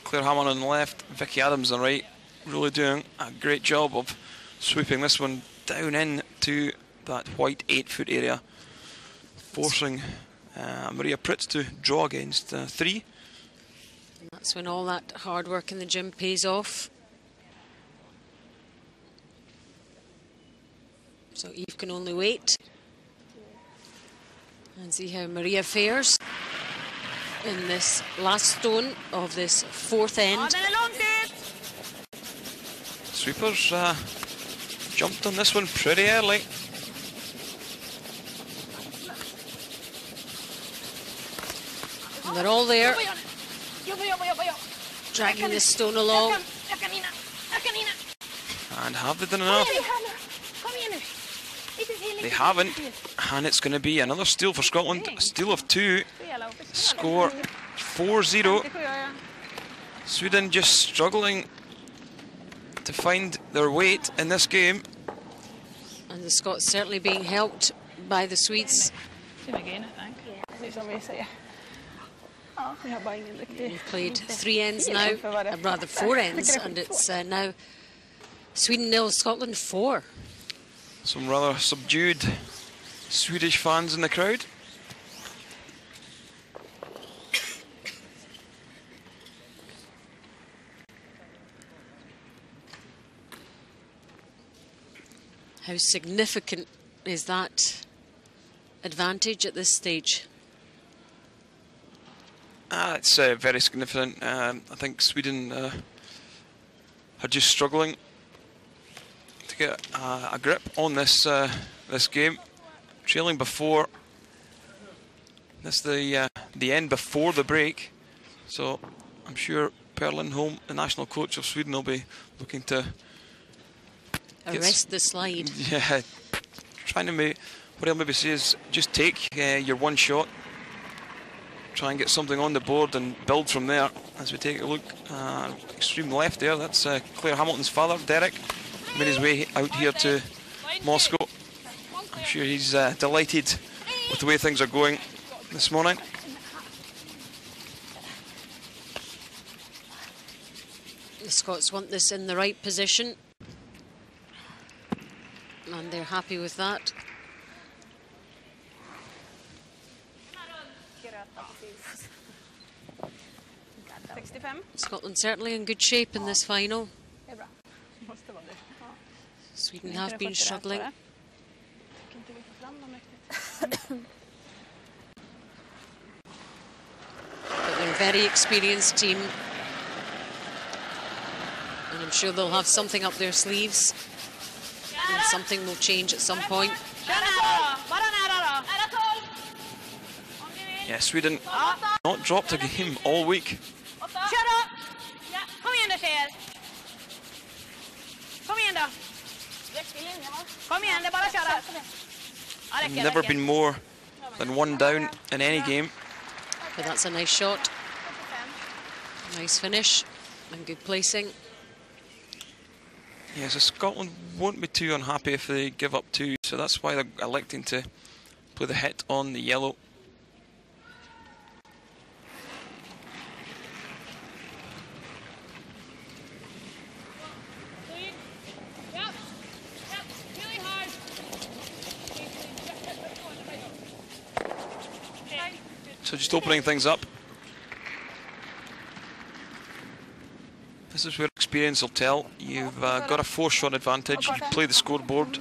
Claire Hammond on the left, Vicky Adams on the right, really doing a great job of sweeping this one down into that white 8-foot area, forcing Maria Pritz to draw against 3. And that's when all that hard work in the gym pays off. So Eve can only wait. And see how Maria fares in this last stone of this fourth end. Sweepers jumped on this one pretty early. And they're all there, dragging this stone along. And have they done enough? They haven't, and it's going to be another steal for Scotland. A steal of 2. Score 4-0. Sweden just struggling to find their weight in this game. And the Scots certainly being helped by the Swedes. We've played 3 ends now, rather 4 ends, and it's now Sweden 0, Scotland 4. Some rather subdued Swedish fans in the crowd. How significant is that advantage at this stage? It's very significant. I think Sweden are just struggling to get a grip on this this game. Trailing before. That's the end before the break. So I'm sure Per Lindholm, the national coach of Sweden, will be looking to arrest the slide. Yeah, trying to what he'll maybe say is just take your one shot, try and get something on the board and build from there. As we take a look, extreme left there, that's Claire Hamilton's father, Derek, made his way out here to Moscow. I'm sure he's delighted with the way things are going this morning. The Scots want this in the right position, and they're happy with that. Scotland certainly in good shape in this final. Sweden have been struggling. But they're a very experienced team, and I'm sure they'll have something up their sleeves, and something will change at some point. Yeah, Sweden not dropped a game all week. Shut up! Kom igen då tjejer! Kom igen då! Kom igen, det är bara att köra! Never been more than 1 down in any game. But that's a nice shot. Nice finish and good placing. Yeah, so Scotland won't be too unhappy if they give up 2, so that's why they're electing to play the hit on the yellow. So just opening things up. This is where experience will tell. You've got a 4-shot advantage. You play the scoreboard.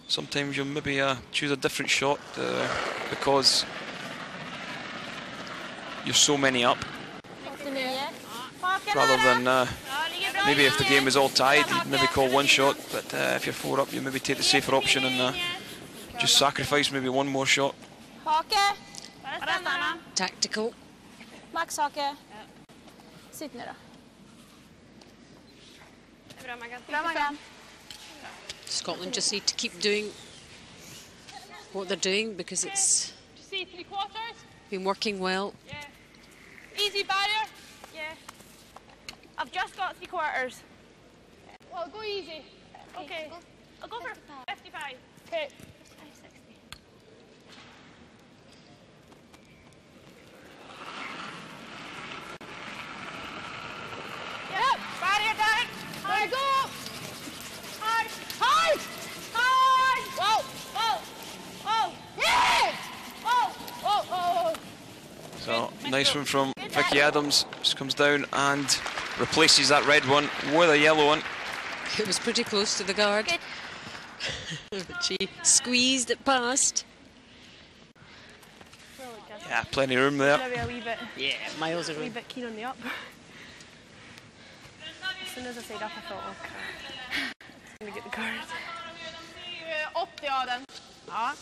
Sometimes you'll maybe choose a different shot because you're so many up. Rather than maybe if the game is all tied, you'd maybe call 1 shot. But if you're 4 up, you maybe take the safer option and just sacrifice maybe 1 more shot. Tactical. Max hake. Sitt nu då. Bra Maggan. Scotland just need to keep doing what they're doing because it's been working well. Yeah. Easy barrier. Yeah. I've just got 3/4. Well, go easy. Okay. I'll go for 55. Okay. 560. Yep. Barrier down. Hard. Go. Hard. Hard. Hard. Whoa. Whoa. Whoa. Yeah. Whoa. Whoa. Whoa. So nice one from Vicky Adams. Just comes down and replaces that red one with a yellow one. It was pretty close to the guard. But she squeezed it past. Yeah, plenty of room there. Maybe a wee bit. Yeah, miles of A wee room. bit keen on the up. As soon as I said up, I thought, oh crap. I'm going to get the card. 80 av den. Ja.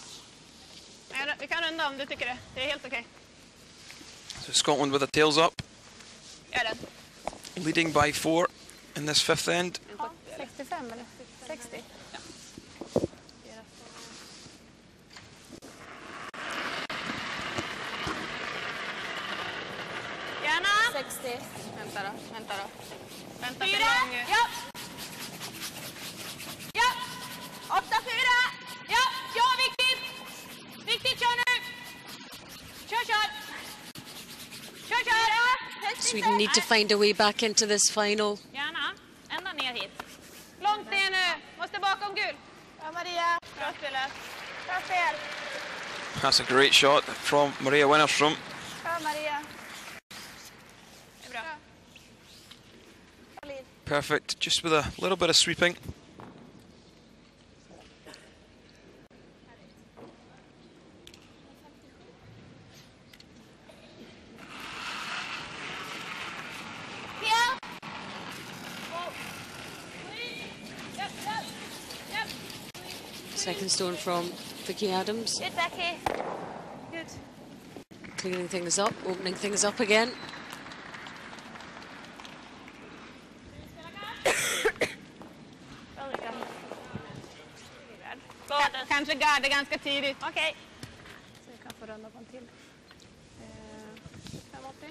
Vi kan runda om du tycker det. Det är helt okej. So Scotland with the tails up, Gör den. leading by 4 in this fifth end. 65 eller 60? Ja. Gärna. 60. Vänta då. Vänta 4. Ja. Ja. 8-4. Ja, viktigt. Viktigt, kör nu. Kör. Sweden need to find a way back into this final. Gärna. Ända ner hit. Långt ner nu. Måste bakom gul. Ja, Maria. Bra spelat. Bra spel. That's a great shot from Maria Wennerstrom. Bra, Maria. Det är bra. Perfect, just with a little bit of sweeping. Second stone from Vicky Adams. Good, Becky. Good. Clearing things up, opening things up again. Kanske garde ganska tidigt. Okej. Så vi kan få runda på en till. 580.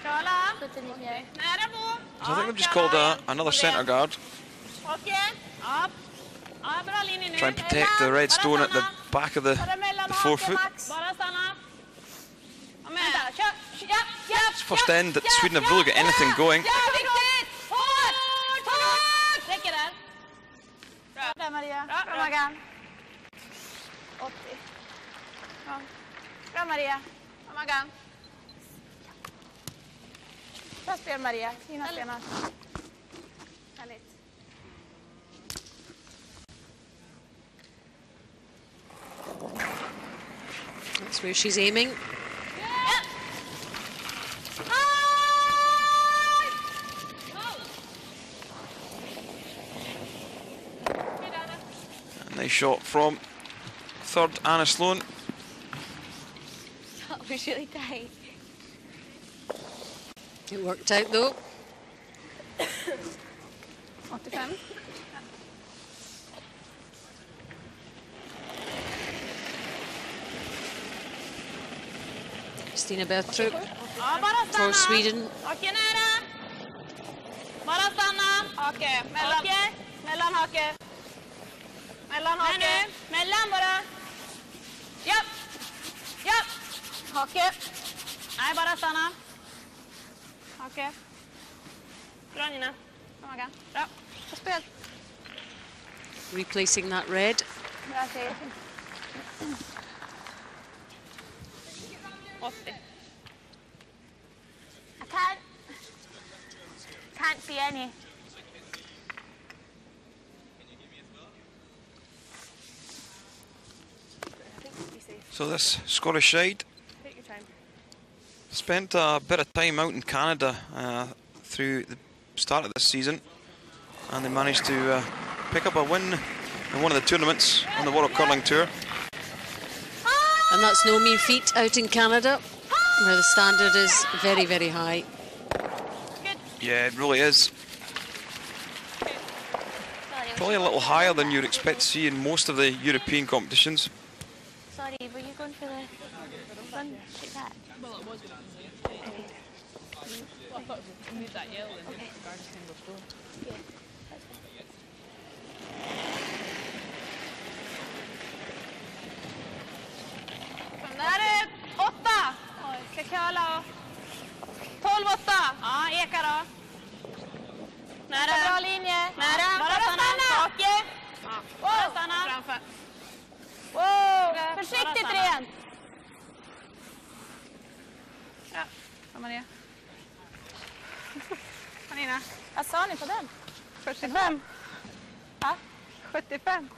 Kala. 79. Nära på. So I think they've just called another centre guard. Okej. Upp. Ja, bra linje nu. Try and protect the red stone at the back of the forefoot. Bara stanna. Vänta, kör. Ja. It's first end that Sweden have really got anything going. Ja, viktigt! Hårt! Räcker där. Bra där, Maria. Bra, Magan. 80. Bra, Maria. Bra, Magan. Bra spel, Maria. Fina stenar. Härligt. That's where she's aiming. Nice shot from third Anna Sloan. That was really tight. It worked out though. 85. Stina Bertrup Ja, bara stanna. for Sweden. Hake nära. Bara stanna. Hake. Mellan. Hake. Mellan hake. Mellan hake. Nu. Mellan bara. Ja. Ja. Hake. Nej, bara stanna. Hake. Bra, Nina. Bra, Maga. Bra. Bra spel. Replacing that red. Bra spel. 80. I can't see any. So this Scottish side Take your time. spent a bit of time out in Canada through the start of this season, and they managed to pick up a win in one of the tournaments on the World Curling Tour. And that's no mean feat out in Canada, where the standard is very, very high. Yeah, it really is. Probably a little higher than you'd expect to see in most of the European competitions. Sorry, were you going for the run like that? Well, it was going to okay. Well, I thought if we made that yellow, then the guard can go through. Yeah, that's fine. Där är 8. Ska köla. 12-8. Ja, eka då. Nära. Bra linje. Nära. Bara stanna. Hake. Bara stanna. Framför. Wow. Försiktigt rent. Ja, kom Maria. Anina. Vad sa ni på den? 75. Ja, 75.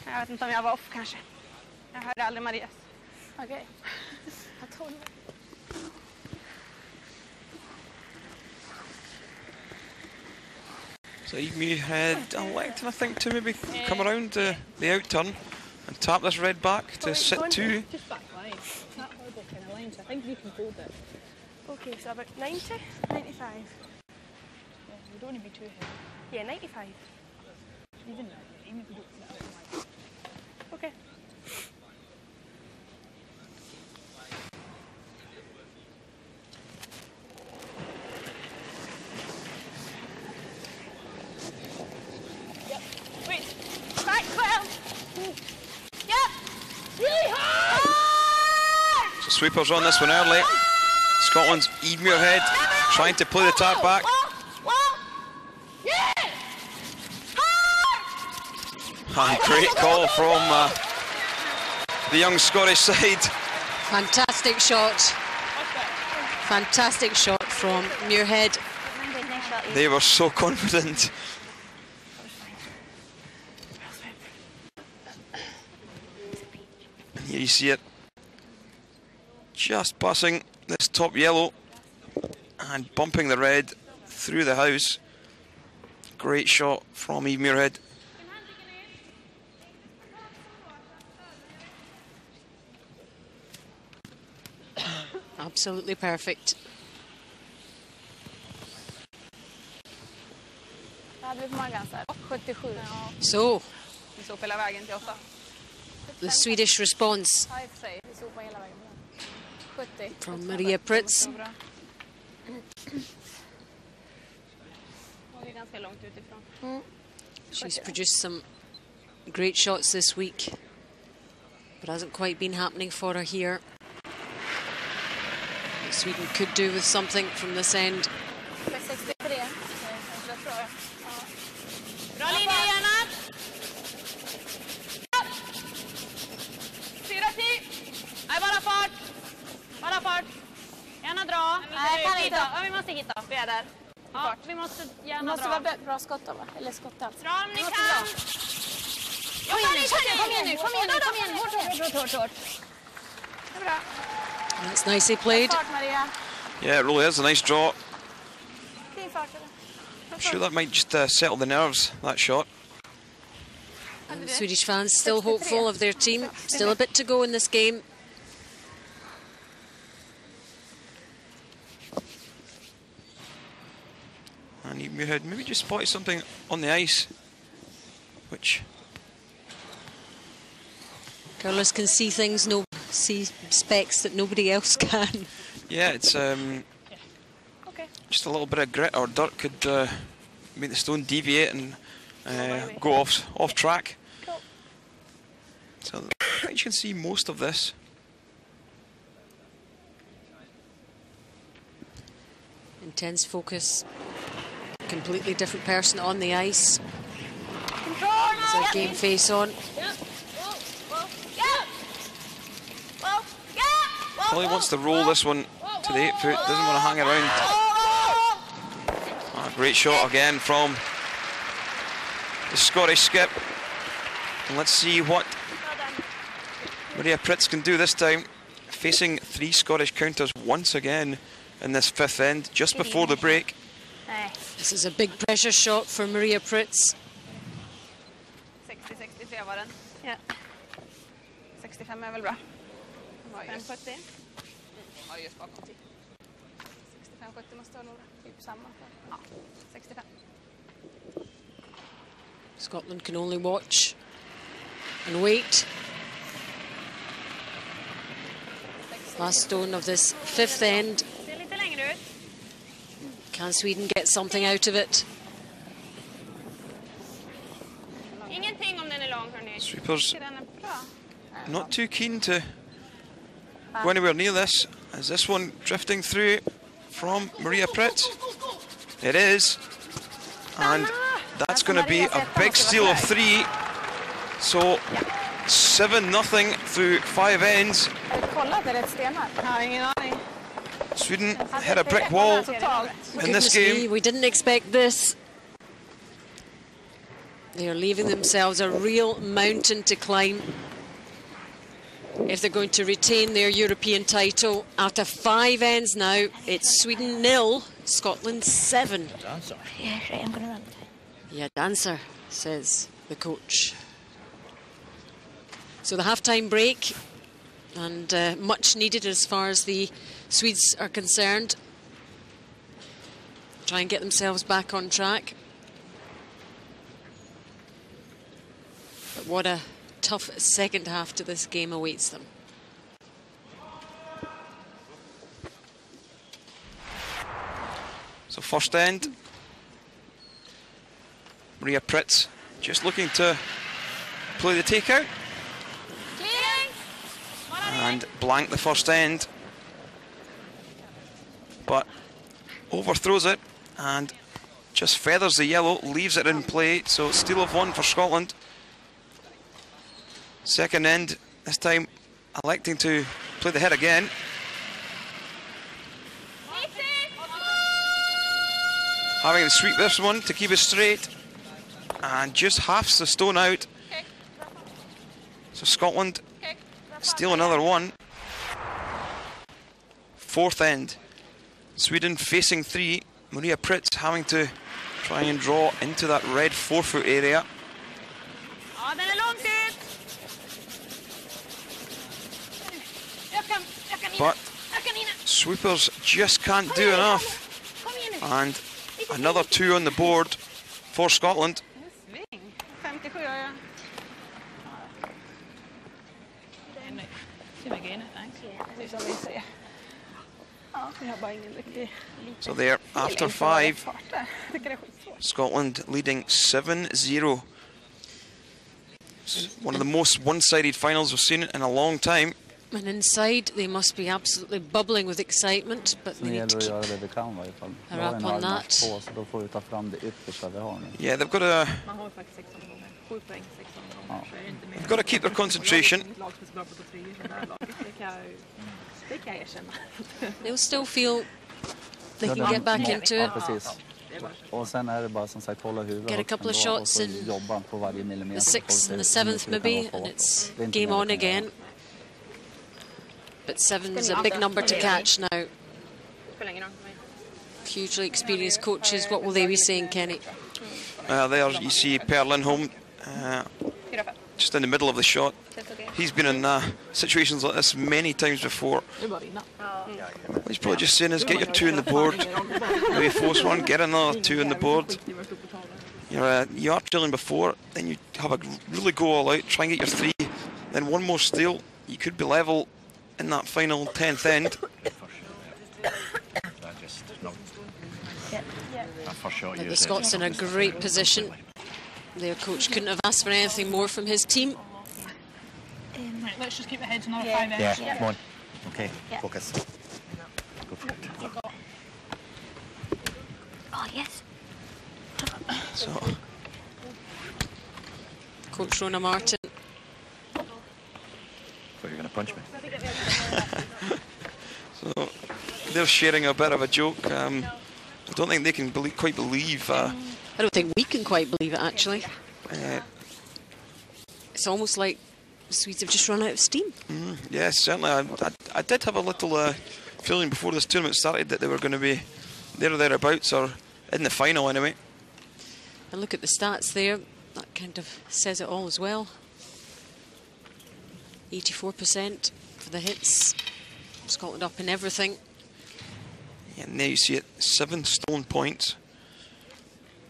Jag vet inte om jag var off kanske. Jag hörde aldrig Marias. Okej. Jag tror det. So Muirhead electing, I think, to maybe come around the out-turn and tap this red back to sit 2. Just back line. Not horrible kind of lines. I think you can hold it. Okay, so about 90, 95. Yeah, you don't want to be too heavy. Yeah, 95. Even if you don't put it out wide. Okay. Wait. Back 12. Yep. Really hard. So sweepers on this one early. Scotland's Muirhead trying to play the tap back. Yeah. And great call from the young Scottish side. Fantastic shot. Fantastic shot from Muirhead. They were so confident. And here you see it. Just passing this top yellow and bumping the red through the house. Great shot from Muirhead. Absolutely perfect. Det hade vi på Margaretha. 77. So, Vi såg på hela vägen till 8. the Swedish response Ja, i och för sig. Vi såg på hela vägen. 70. from Maria Pritz. Det var ganska långt utifrån. She's produced some great shots this week, but hasn't quite been happening for her here. Sweden could do with something from this end. 63. Bra linje, Janna. 4-10. Nej, bara fart. Bara fart. Gärna dra. Nej, kan inte. Ja, vi måste hitta. Vi är där. Ja, vi måste gärna dra. Det måste vara bra skott då, va? Eller skott alls. Dra om ni kan. Kom igen nu. Hårt. Det är bra. That's nicely played. Fart, Maria. Yeah, it really is a nice draw. Fin fart. I'm sure that might just settle the nerves, that shot. And the Swedish fans still hopeful of their team. Still a bit to go in this game. And Muirhead maybe just spotted something on the ice, which Curlers can see things, see specks that nobody else can. yeah, it's just a little bit of grit or dirt could make the stone deviate and go off track. So I think you can see most of this. Intense focus. Completely different person on the ice. It's a game face on. Probably wants to roll this one to the 8 foot, doesn't want to hang around. Great shot again from the Scottish skip. And let's see what Maria Pritz can do this time. Facing 3 Scottish counters once again in this 5th end, just before the break. This is a big pressure shot for Maria Pritz. 60-63 var den. Ja. 65 är väl bra. 5-70. Ja, just bakom 10. 65-70 måste vara några. Typ samma. Ja, 65. Scotland can only watch and wait. Last stone of this 5th end. Ser lite längre ut. Can Sweden get something out of it? Ingenting om den är lång, hörni. Sweepers Den är bra. not too keen to go anywhere near this. Is this one drifting through from Maria Pritz? It is. And that's going to be a big steal of 3. So 7-0 through 5 ends. Har du kollat? Är det ett stenar? Jag har ingen aning. Sweden hit a brick wall in this game. We didn't expect this. They're leaving themselves a real mountain to climb if they're going to retain their European title. After 5 ends now, it's Sweden 0, Scotland 7. Yeah, right, I'm going to run. Yeah, dancer, says the coach. So the half-time break, and much needed as far as the Swedes are concerned. Try and get themselves back on track. But what a tough second half to this game awaits them. So first end, Maria Pritz just looking to play the takeout and blank the first end, but overthrows it and just feathers the yellow, leaves it in play. So steal of 1 for Scotland. Second end, this time electing to play the hit again. Having to sweep this one to keep it straight, and just halves the stone out. So Scotland steal another one. Fourth end, Sweden facing 3. Maria Pritz having to try and draw into that red 4-foot area. But sweepers just can't do enough. And another 2 on the board for Scotland. So there, after 5, Scotland leading 7-0. It's one of the most one-sided finals we've seen in a long time. And inside, they must be absolutely bubbling with excitement, but they need to keep her up on that. Yeah, they've got to keep their concentration. They'll still feel they can get back into it. Get a couple of shots in the 6th and the 7th maybe, and it's game on again. But 7's a big number to catch now. Hugely experienced coaches, what will they be saying, Kenny? There you see Per Lindholm just in the middle of the shot. He's been in situations like this many times before. What he's probably just saying is get your 2 on the board, maybe force one, get another 2 on the board. You are trailing before, then you have a really go all out, try and get your 3, then one more steal, you could be level in that final 10th end. The Scots in a great position. Their coach couldn't have asked for anything more from his team. Right, let's just keep the heads another 5 minutes. Yeah, come on. Okay, focus. Go for it. Oh, yes. So, Coach Rona Martin. You're going to punch me. so they're sharing a bit of a joke. I don't think they can quite believe. I don't think we can quite believe it, actually. It's almost like the Swedes have just run out of steam. Yes, certainly. I did have a little feeling before this tournament started that they were going to be there or thereabouts, or in the final anyway. And look at the stats there. That kind of says it all as well. 84% for the hits. Scotland up in everything. Yeah, and there you see it, 7 stone points.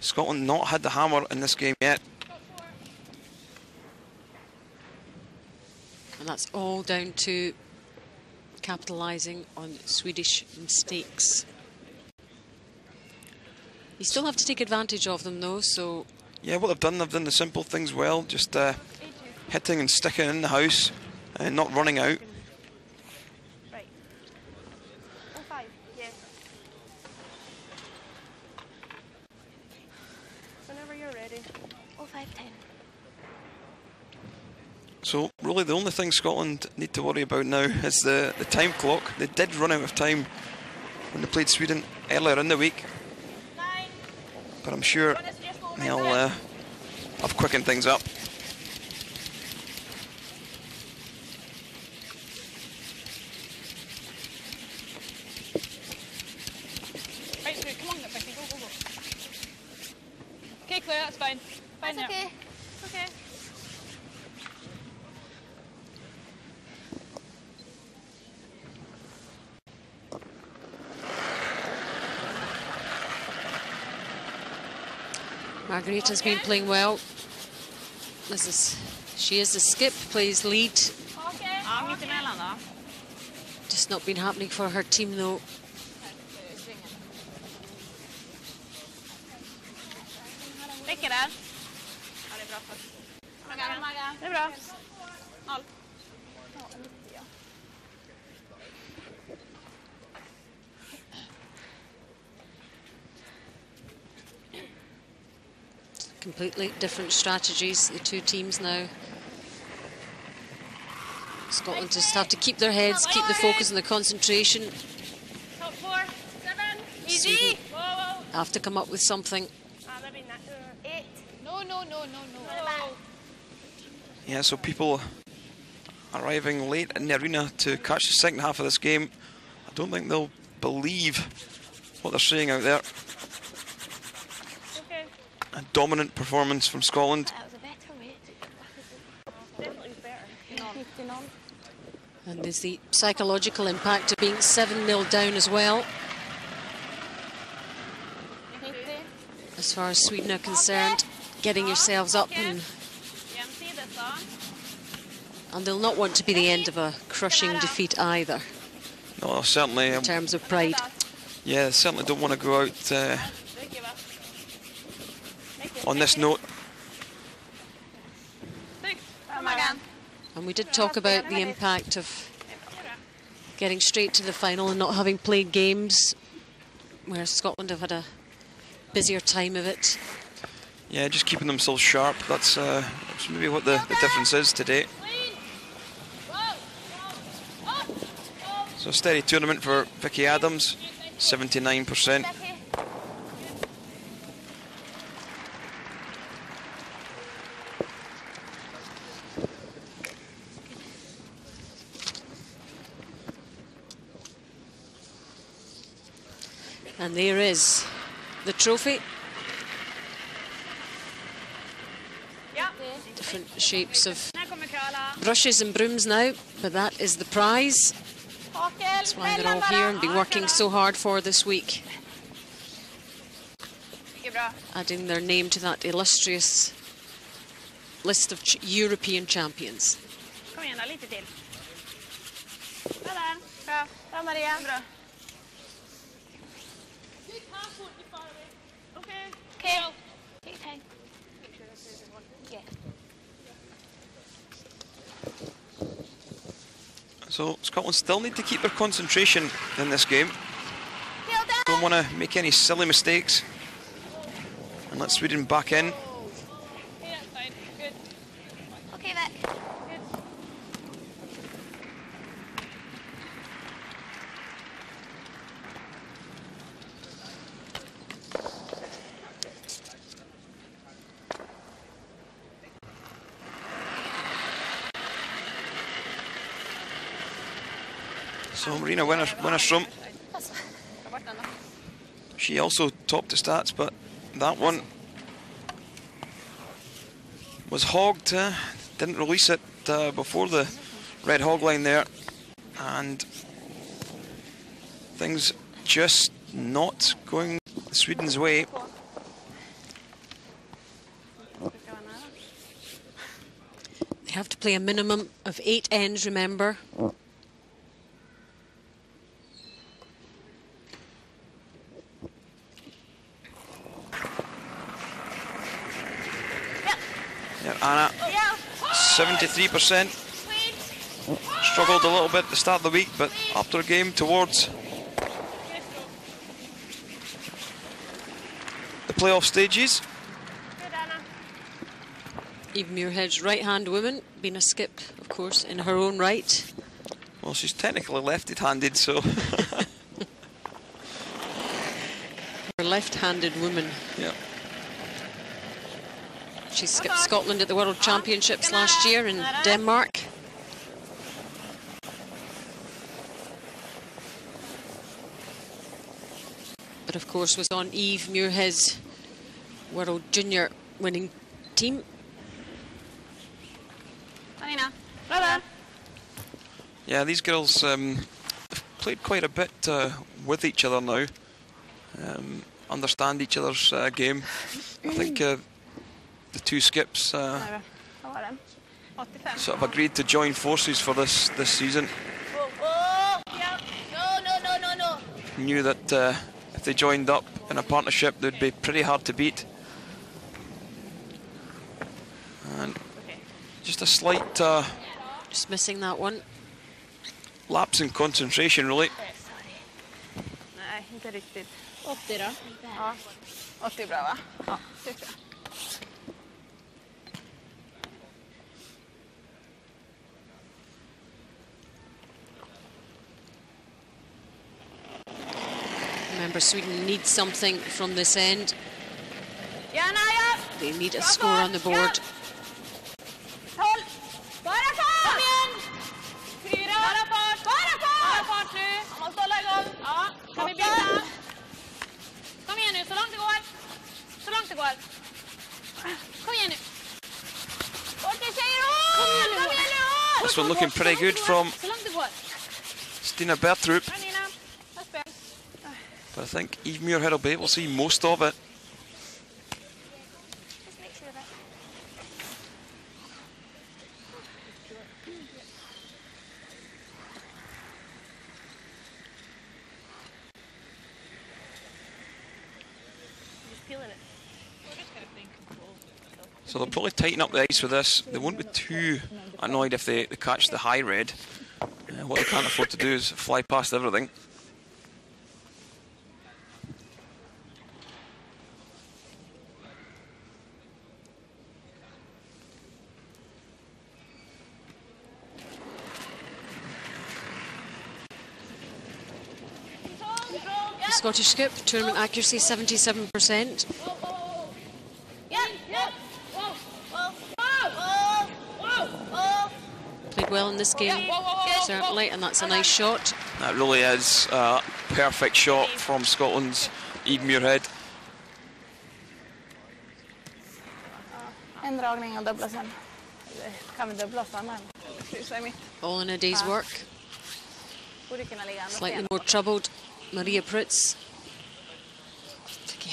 Scotland not had the hammer in this game yet. And that's all down to capitalising on Swedish mistakes. You still have to take advantage of them though, so... Yeah, what they've done the simple things well, just hitting and sticking in the house and not running out. Right. 05, yeah. Whenever you're ready. 05:10. So really the only thing Scotland need to worry about now is the time clock. They did run out of time when they played Sweden earlier in the week, but I'm sure they'll have quickened things up. Right through, come on, Becky, go, go, go. Okay, Claire, that's fine. Fine That's now. okay. Okay. Margaretha's been playing well. She is the skip, plays lead. Okay. Mitt emellan då. Just not been happening for her team though. Räcker det? Ja, det är bra först. Maggan. Det är bra. 0. Completely different strategies, the two teams now. Scotland just have to keep their heads, keep the focus and the concentration. Top 4, 7. Sweden Easy. Whoa, whoa. have to come up with something. That'd be 8. No. Yeah, so people arriving late in the arena to catch the second half of this game. I don't think they'll believe what they're seeing out there. Okay. A dominant performance from Scotland. That was a better weight. Definitely better. And there's the psychological impact of being 7-0 down as well. As far as Sweden are concerned, getting yourselves up and they'll not want to be the end of a crushing defeat either, No, certainly. in terms of pride. Yeah, certainly don't want to go out on this note. And we did talk about the impact of getting straight to the final and not having played games, where Scotland have had a busier time of it. Yeah, just keeping themselves sharp. That's maybe what the difference is today. So a steady tournament for Vicky Adams, 79%. And there is the trophy. Different shapes of brushes and brooms now, but that is the prize. That's why they're all here and been working so hard for this week. Adding their name to that illustrious list of European champions. Kom igen då, lite till. Där. Bra. Bra, Maria. Bra. Okay. Okay. Take time. Yeah. So Scotland still need to keep their concentration in this game. Don't want to make any silly mistakes and let Sweden back in. Yeah, that's fine. Good. Okay, Vic. So Marina Wennerstrom, she also topped the stats, but that one was hogged, didn't release it before the red hog line there, and things just not going Sweden's way. They have to play a minimum of 8 ends, remember. Yeah, Anna, 73%. Struggled a little bit at the start of the week, but up to the game towards the playoff stages. Eve Muirhead's right-hand woman, being a skip, of course, in her own right. Well, she's technically left-handed, so... Her left-handed woman. Yeah. She skipped Scotland at the World Championships last year in Denmark. But of course was on Eve Muirhead's World Junior winning team. Yeah, these girls have played quite a bit with each other now. Understand each other's game. I think the two skips sort of agreed to join forces for this season. No. Knew that if they joined up in a partnership, they'd be pretty hard to beat. And just a slight just missing that one. Lapse in concentration, really. Nej, inte riktigt. 80 då? Ja. 80 bra va? Ja, det tror jag. Remember, Sweden needs something from this end. Ja, Naja! They need a score on the board. 12! Bara fart! Kom igen! 4! Bara fart! Bara fart! Bara fart nu! Man måste hålla igång. Ja, kan vi byta? Kom igen nu, så långt det går. Så långt det går. Kom igen nu. Bort det tjejer! Kom igen nu! This one looking pretty good from Så långt det går. Stina Bertrup. Bra Nina. Tack spel. But I think Eve Muirhead will be able to see most of it. Just make sure of it. Just peeling it. So they'll probably tighten up the ice with this. They won't be too annoyed if they catch the high red. What they can't afford to do is fly past everything. The Scottish skip, tournament accuracy 77%. Played well in this game, certainly, and that's a nice shot. That really is a perfect shot from Scotland's Eve Muirhead. En dragning och dubbla sen. Kan vi dubbla sen, men kryssa i mitt. All in a day's work. Borde kunna ligga andra Slightly sidan. more troubled, Maria Pritz.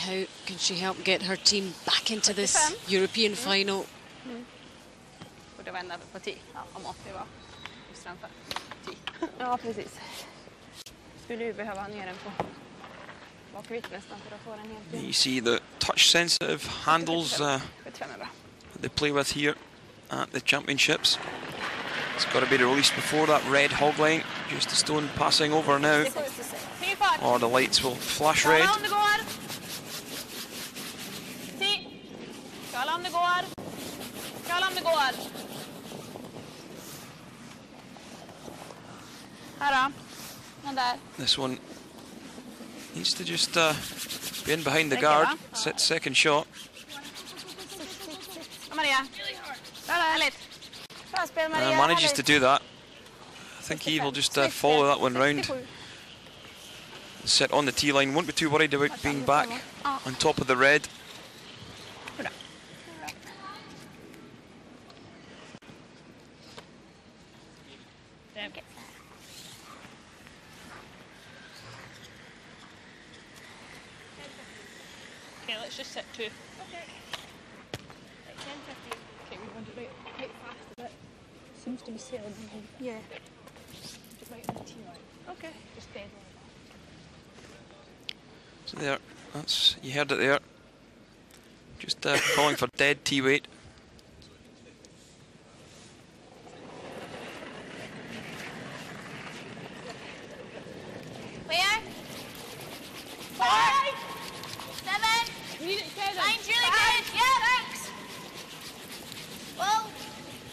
How can she help get her team back into this European final? Borde vända på 10. Ja, om 80 var just framför 10. Ja, precis. Skulle ju behöva ner den på bakvitt nästan för att få den helt. You see the touch-sensitive handles they play with here at the championships. It's got to be released before that red hog line. Just a stone passing over now, or the lights will flash red. Kalla om det går. Kalla om det går. Här då. Den där. This one needs to just be in behind the guard, set second shot. Maria. Härligt. Bra spel Maria. Manages to do that. I think Eve will just follow that one round. Set on the tee line. Won't be too worried about being back on top of the red. Okay, let's just set 2. Like 10, 15. Okay, we want to right fast a bit. Seems to be sailing. Yeah. Just right on the tee line. Okay. Just dead on. So there, that's, you heard it there. Just calling for dead tee weight. Where? 5, 7. Line's really good. Yeah, thanks. Whoa.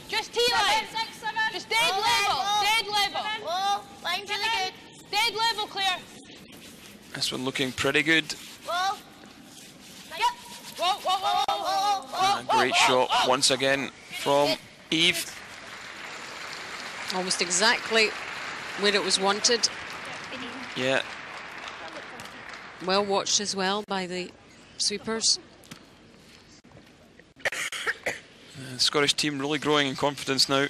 Just tee line. 6, 7. Just dead level. Dead level. Whoa. Line's really good. Dead level, clear. This one looking pretty good. Whoa. Yep. Whoa, whoa, whoa, whoa, whoa, whoa, Good Great shot once again from Eve. Almost exactly where it was wanted. Yeah. Well watched as well by the sweepers. The Scottish team really growing in confidence now.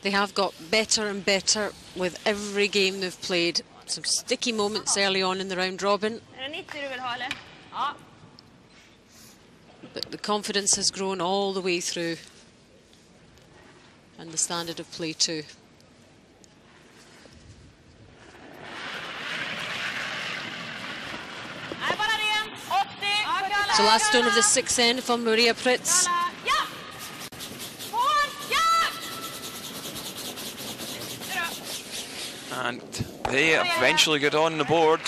They have got better and better with every game they've played. Some sticky moments early on in the round robin. But the confidence has grown all the way through. And the standard of play too. So last stone of the sixth end for Maria Pritz. And they eventually get on the board.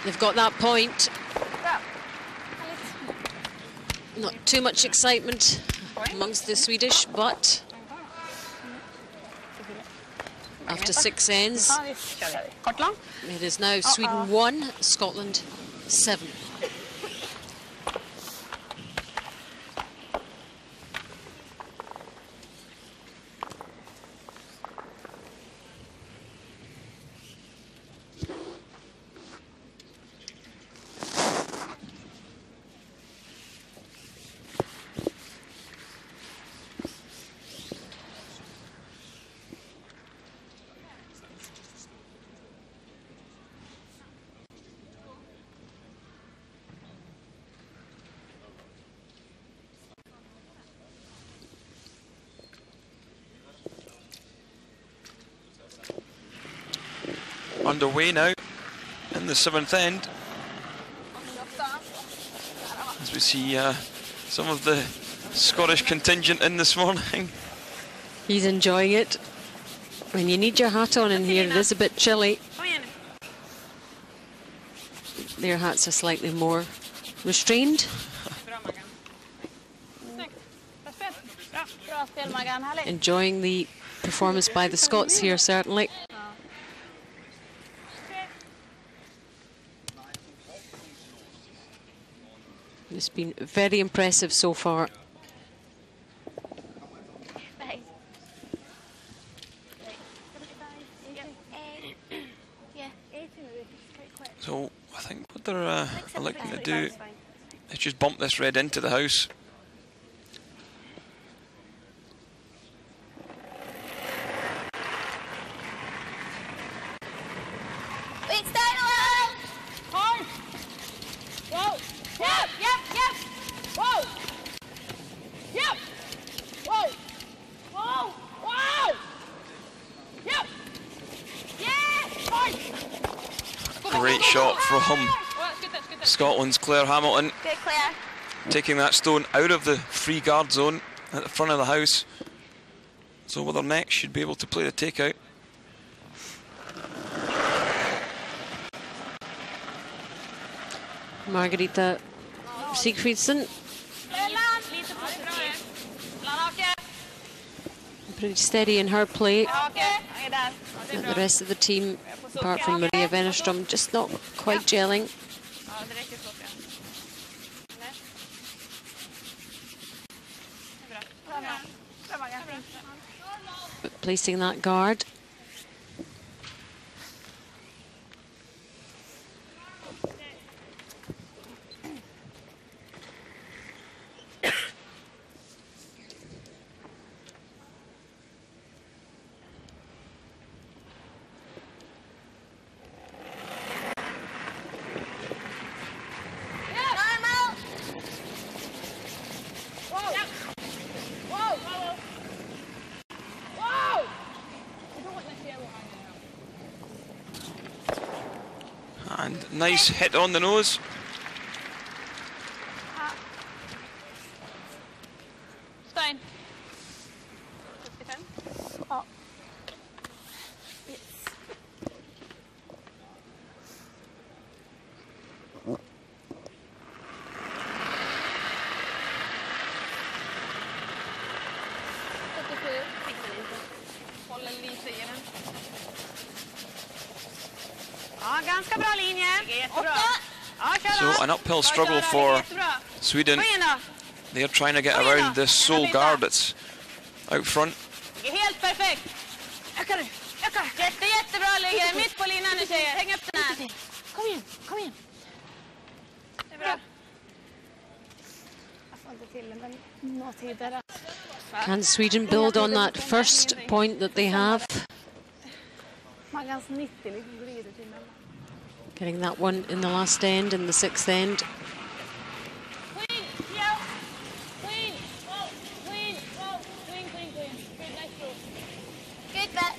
They've got that point. Not too much excitement amongst the Swedish, but after 6 ends, it is now Sweden 1, Scotland 7. Underway now in the 7th end, as we see some of the Scottish contingent in this morning. He's enjoying it. When you need your hat on in here, it is a bit chilly. Their hats are slightly more restrained. Enjoying the performance by the Scots here, certainly. It's been very impressive so far. So I think what they're looking to do is just bump this red into the house. Great shot from Scotland's Claire Hamilton. Good, Claire. Taking that stone out of the free guard zone at the front of the house. So with her next, should be able to play the takeout. Margaretha Sigfridsson. Pretty steady in her play. But the rest of the team, apart from Maria Wennerström, just not quite gelling. But placing that guard. And nice hit on the nose. Stein. Ja, ganska bra linje. 8. So an uphill struggle for Sweden. They're trying to get around this sole guard that's out front. Helt perfekt. Jättebra ligger. Mitt på linan nu tjejer. Häng upp den här. Kom igen, kom igen. Det är bra. Jag får inte till det, men nå tidigare. Can Sweden build on that first point that they have? Man ganska 90 liksom glider till mellan. Getting that one in the last end, in the sixth end. Clean, yeah. Clean, oh, clean, oh, clean, clean, clean. Good, nice throw. Good bet.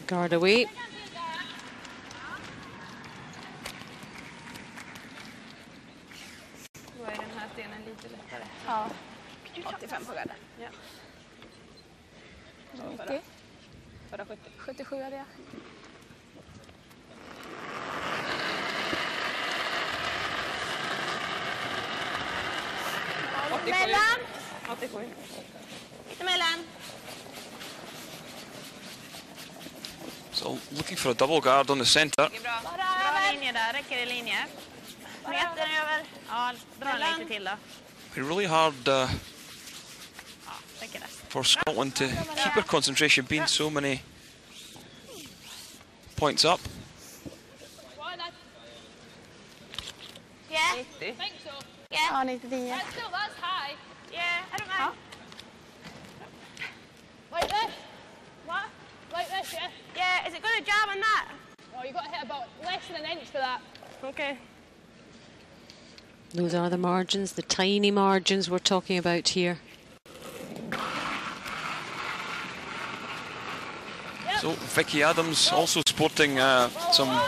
Guard away. Då är den här stenen lite lättare. Ja. 85 på garden. Ja. 90. Förra 70. 77 är det. Mellan. 87. Lite mellan. So looking for a double guard on the centre. Bra. Bra linje där. Räcker det linje? Meter över. Ja, dra lite till då. It's really hard Ja, räcker det. for Scotland to keep their concentration, being so many points up. Yeah, 90. Think so. yeah. Ja, 99. That's still, that's high. Yeah, I don't mind. Like this. What? Like this, yeah? Yeah, is it going to jam on that? Oh, you've got to hit about less than an inch for that. Okay. Those are the margins, the tiny margins we're talking about here. So Vicky Adams also sporting some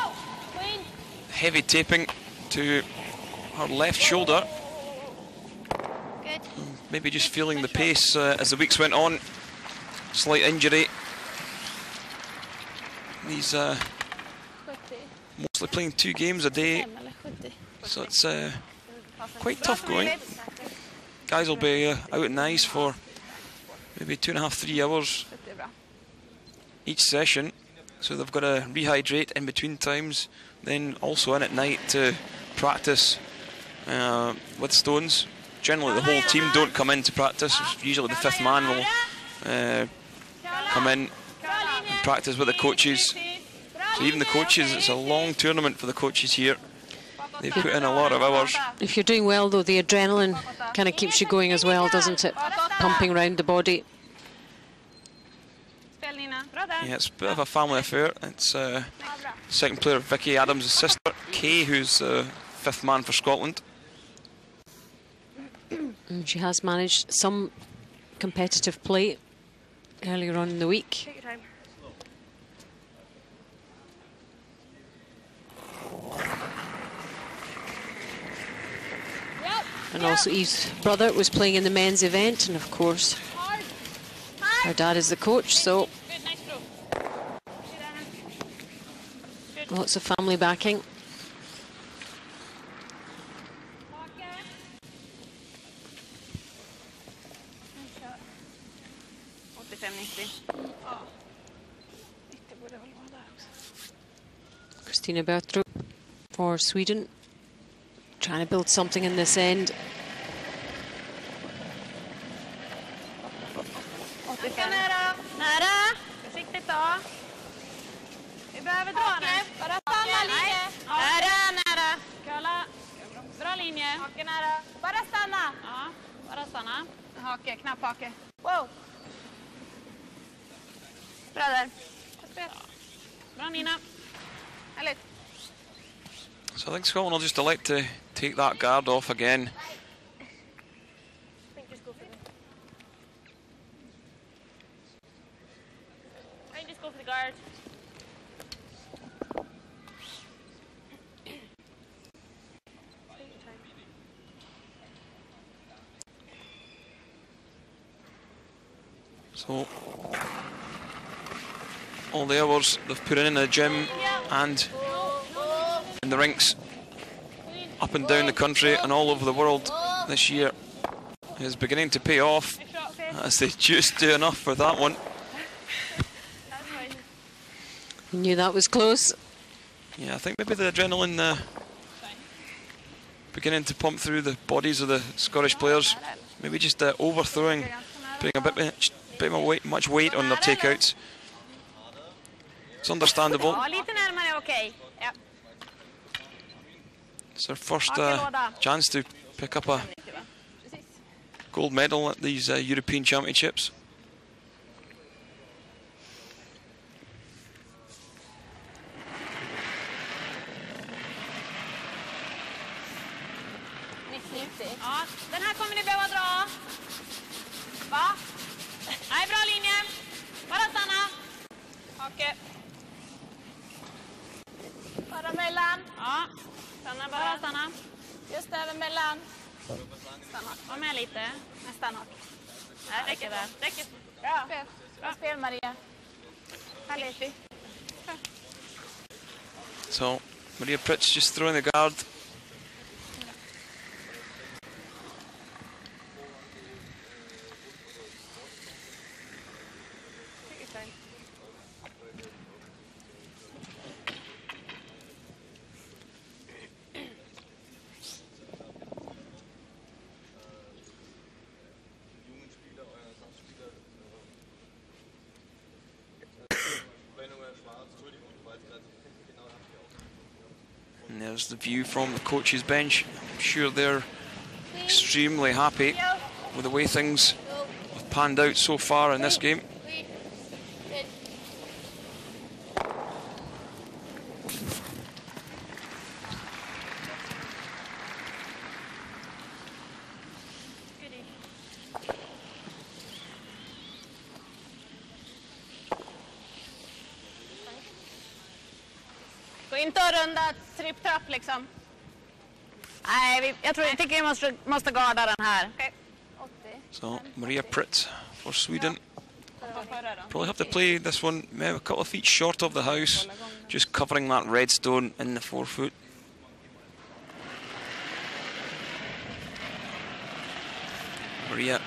Clean. heavy taping to her left shoulder. Good. Maybe just feeling the pace as the weeks went on. Slight injury. He's mostly playing 2 games a day, so it's quite tough going. Guys will be out in the ice for maybe 2.5–3 hours each session, so they've got to rehydrate in between times, then also in at night to practice with stones. Generally the whole team don't come in to practice. Usually the 5th man will come in and practice with the coaches. So even the coaches, it's a long tournament for the coaches here. They put in a lot of hours. If you're doing well though, the adrenaline kind of keeps you going as well, doesn't it? Pumping around the body. Yeah, it's a bit of a family affair. It's second player Vicky Adams' sister, Kay, who's 5th man for Scotland. And she has managed some competitive play earlier on in the week. Take your time. And also Eve's brother was playing in the men's event, and of course her dad is the coach, so Good, nice throw. lots of family backing. Christina Bertrup for Sweden, trying to build something in this end. Nära. Försiktigt då. Vi behöver dra nu. Bara stanna lite. Nära. Kalla. Bra linje. Hake nära. Bara stanna. Ja, bara stanna. Hake, knapp hake. Wow. Bra där. Bra Nina. Härligt. So I think Scotland will just elect to take that guard off again. Just go for the guard. So all the hours they've put in the gym and in the rinks up and down the country and all over the world this year is beginning to pay off, as they just do enough for that one. You knew that was close. Yeah, I think maybe the adrenaline beginning to pump through the bodies of the Scottish players. Maybe just overthrowing, putting a bit much weight on their takeouts. It's understandable. It's their first chance to pick up a gold medal at these European Championships. Ja, den här kommer ni behöva dra. Va? Nej, bra linje. Bara stanna. Okej. Bara mellan. Ja, stanna bara. Bara stanna. Just över mellan. Stanna. Var med lite. Nästan hak. Nej, räcker där. Räcker. Bra. Bra spel, Maria. Härligt. So, Maria Pritz just throwing the guard. And there's the view from the coach's bench. I'm sure they're extremely happy with the way things have panned out so far in this game. Gå inte och runda tripp-trapp liksom. Nej, jag tycker vi måste garda den här. Okay. So, Maria Pritz for Sweden. Probably have to play this one maybe a couple of feet short of the house, just covering that red stone in the forefoot. Maria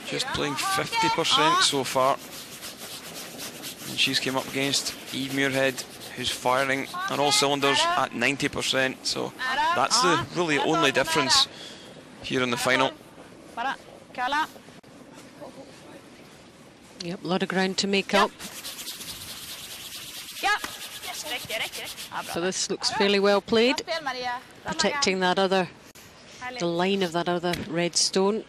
just playing 50% so far. And she's came up against Eve Muirhead, who's firing on all cylinders at 90%. So that's the really only difference here in the final. Yep, a lot of ground to make up. So this looks fairly well played, protecting that other, the line of that other red stone.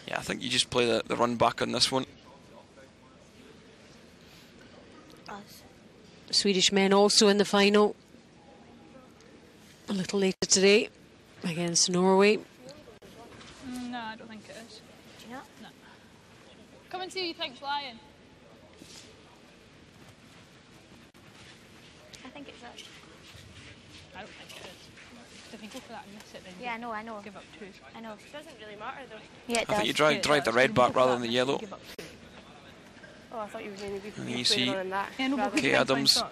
Yeah, I think you just play the run back on this one. Swedish men also in the final a little later today against Norway. No, I don't think it is. No. Come and see who you think's lying. I think it's us. I don't think it is. If you go for that and miss it, then Yeah, I know. give up two. I know. It doesn't really matter though. Yeah, it I does. think you drive the red back rather than the yellow. Give up two. Oh, I thought you were going to be And you see on that. Yeah, no, but Kay Adams,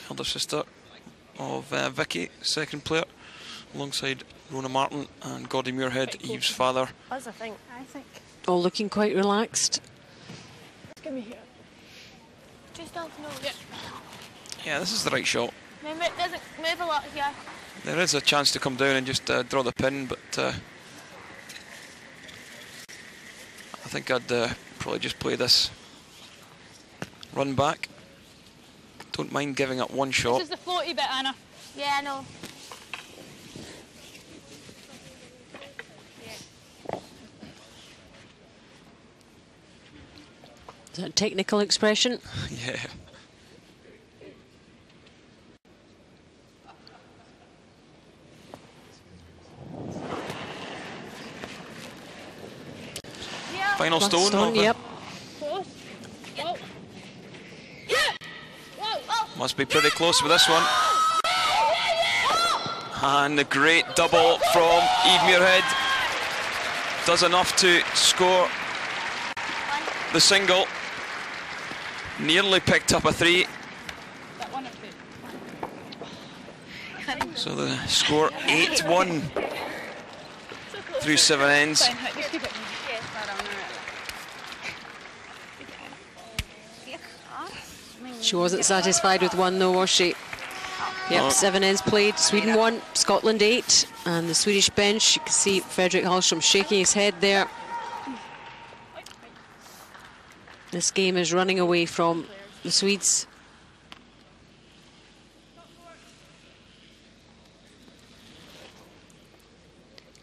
elder sister of Vicky, second player, alongside Rona Martin and Gordie Muirhead, Eve's father. That's a thing. I think. All looking quite relaxed. Give me here. Just don't know. Yeah. Yeah, this is the right shot. Remember, it doesn't move a lot here. There is a chance to come down and just draw the pin, but I think I'd probably just play this run back. Don't mind giving up one shot. This is the floaty bit, Anna. Yeah, I know. Is that a technical expression? Yeah. Final Last stone. yep. Must be pretty close with this one. And the great double from Eve Muirhead does enough to score the single. Nearly picked up a 3. So the score 8-1 through 7 ends. She wasn't satisfied with one though, was she? Yep, No. 7 ends played. Sweden 1, Scotland 8. And the Swedish bench, you can see Fredrik Hallström shaking his head there. This game is running away from the Swedes.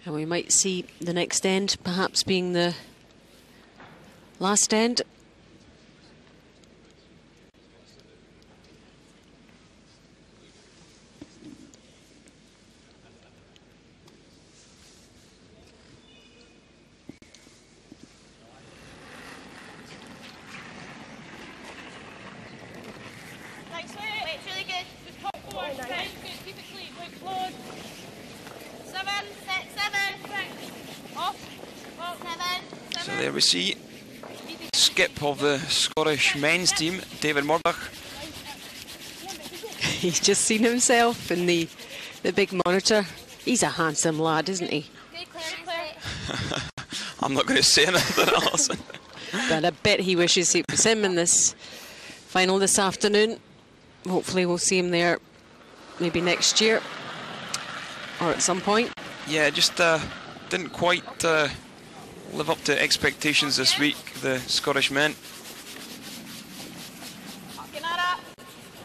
And we might see the next end perhaps being the last end. Next way. Wait, it's really good. Just top 4. Nice. Good. Keep it clean. Wait, close. 7, 6, 7. Off. 7. So there we see skip of the Scottish men's team, David Murdoch. He's just seen himself in the big monitor. He's a handsome lad, isn't he? Good clearance. I'm not going to say anything else. But I bet he wishes it was him in this final this afternoon. Hopefully we'll see him there maybe next year or at some point. Yeah, just didn't quite live up to expectations this week, the Scottish men.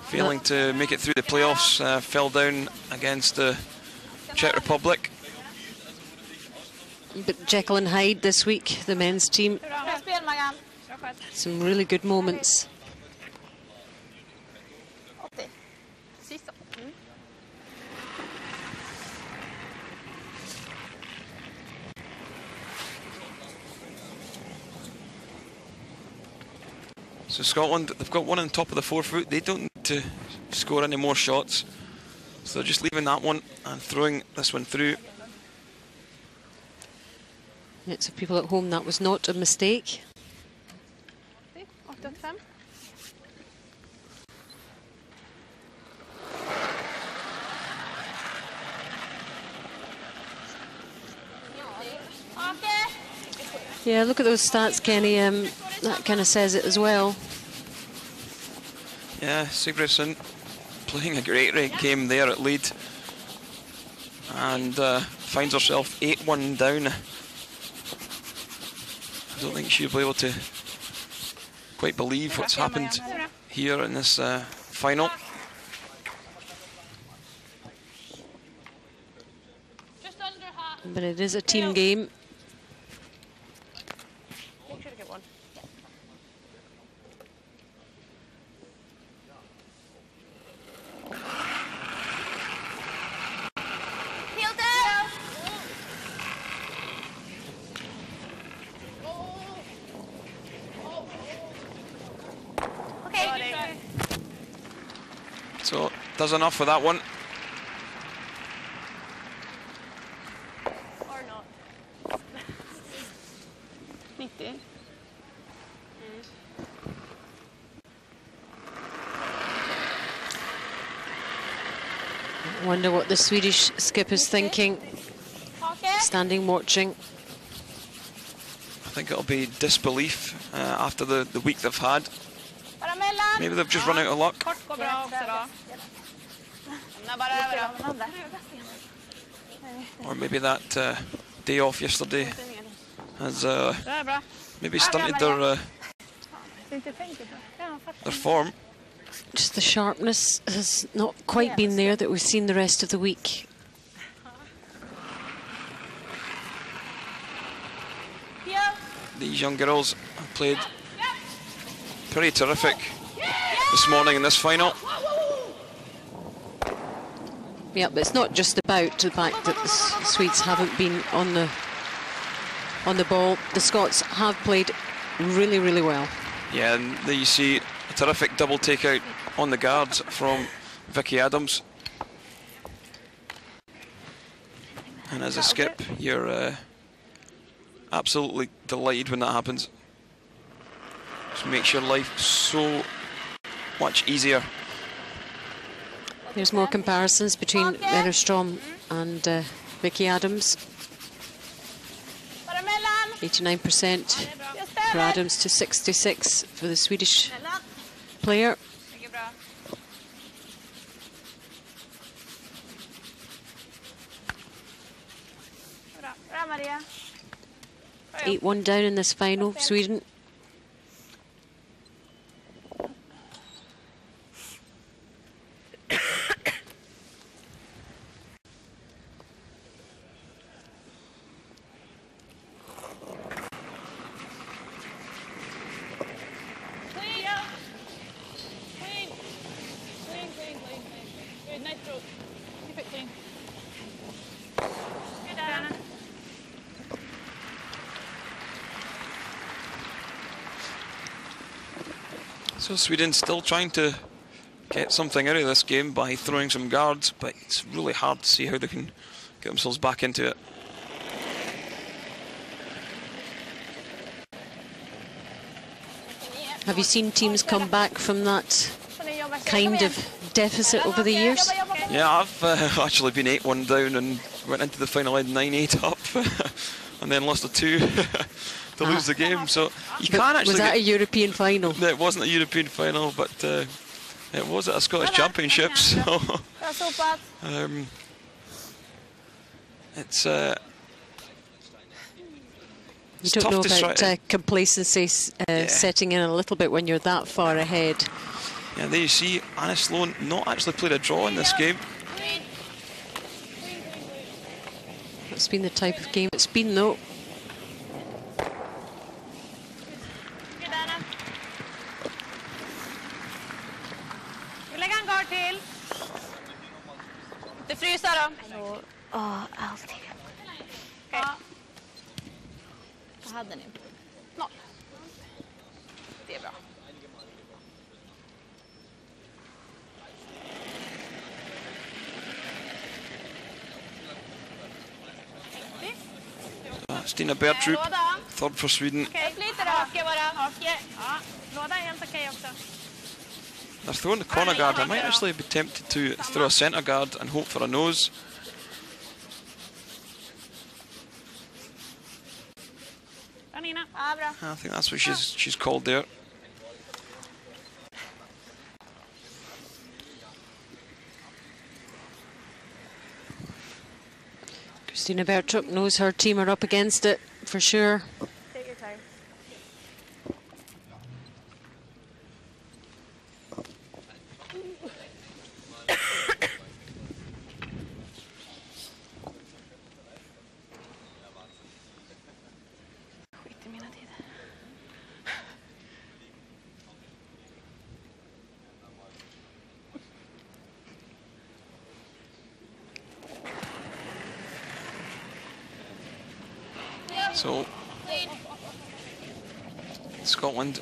Failing to make it through the playoffs, fell down against the Czech Republic. But Jekyll and Hyde this week, the men's team, some really good moments. So Scotland, they've got one on top of the 4 foot. They don't need to score any more shots. So they're just leaving that one and throwing this one through. Yeah, so people at home, that was not a mistake. Yeah, look at those stats, Kenny. That kind of says it as well. Yeah, Sigfridsson playing a great game there at lead. And finds herself 8-1 down. I don't think she'll be able to quite believe what's happened here in this final. But it is a team game. So does enough for that one. Or not. 90. Wonder what the Swedish skip is thinking, standing watching. I think it'll be disbelief after the week they've had. Maybe they've just run out of luck. Or maybe that day off yesterday has maybe stunted their form. Just the sharpness has not quite been there that we've seen the rest of the week. These young girls have played pretty terrific this morning in this final. Yeah, but it's not just about the fact that the Swedes haven't been on the ball. The Scots have played really, really well. Yeah, and there you see a terrific double takeout on the guards from Vicky Adams. And as a skip, you're absolutely delighted when that happens. Just makes your life so much easier. There's more comparisons between Wennerstrom and Vicky Adams. 89% for Adams to 66 for the Swedish player. Bra, Maria. 8-1 down in this final, Sweden. Good, nice stroke. Keep it clean. Good, Anna. So Sweden still trying to get something out of this game by throwing some guards, but it's really hard to see how they can get themselves back into it. Have you seen teams come back from that kind of deficit over the years? Yeah, I've actually been 8-1 down and went into the final end 9-8 up and then lost a 2 to lose the game. So you can't actually. Was that a European final? No, it wasn't a European final, but it was at a Scottish Championship. So That's so bad. it's You don't tough know to about complacency setting in a little bit when you're that far ahead. Yeah, there you see Anna Sloan not actually played a draw in this game. It's been the type of game it's been, though. Good, Anna. Vi lägger en guard till. Inte frysa då. Alltid. Ja. Vad hade ni? 0. Det är bra. Stina Bertrup, third for Sweden. Okej, lite raka bara. Ja, låda är helt okej också. They're throwing the corner guard. I might actually be tempted to throw a centre guard and hope for a nose. Nina. Ja, bra. I think that's what she's called there. Christina Bertrup knows her team are up against it, for sure. Take your time. Skit i mina tider. So Scotland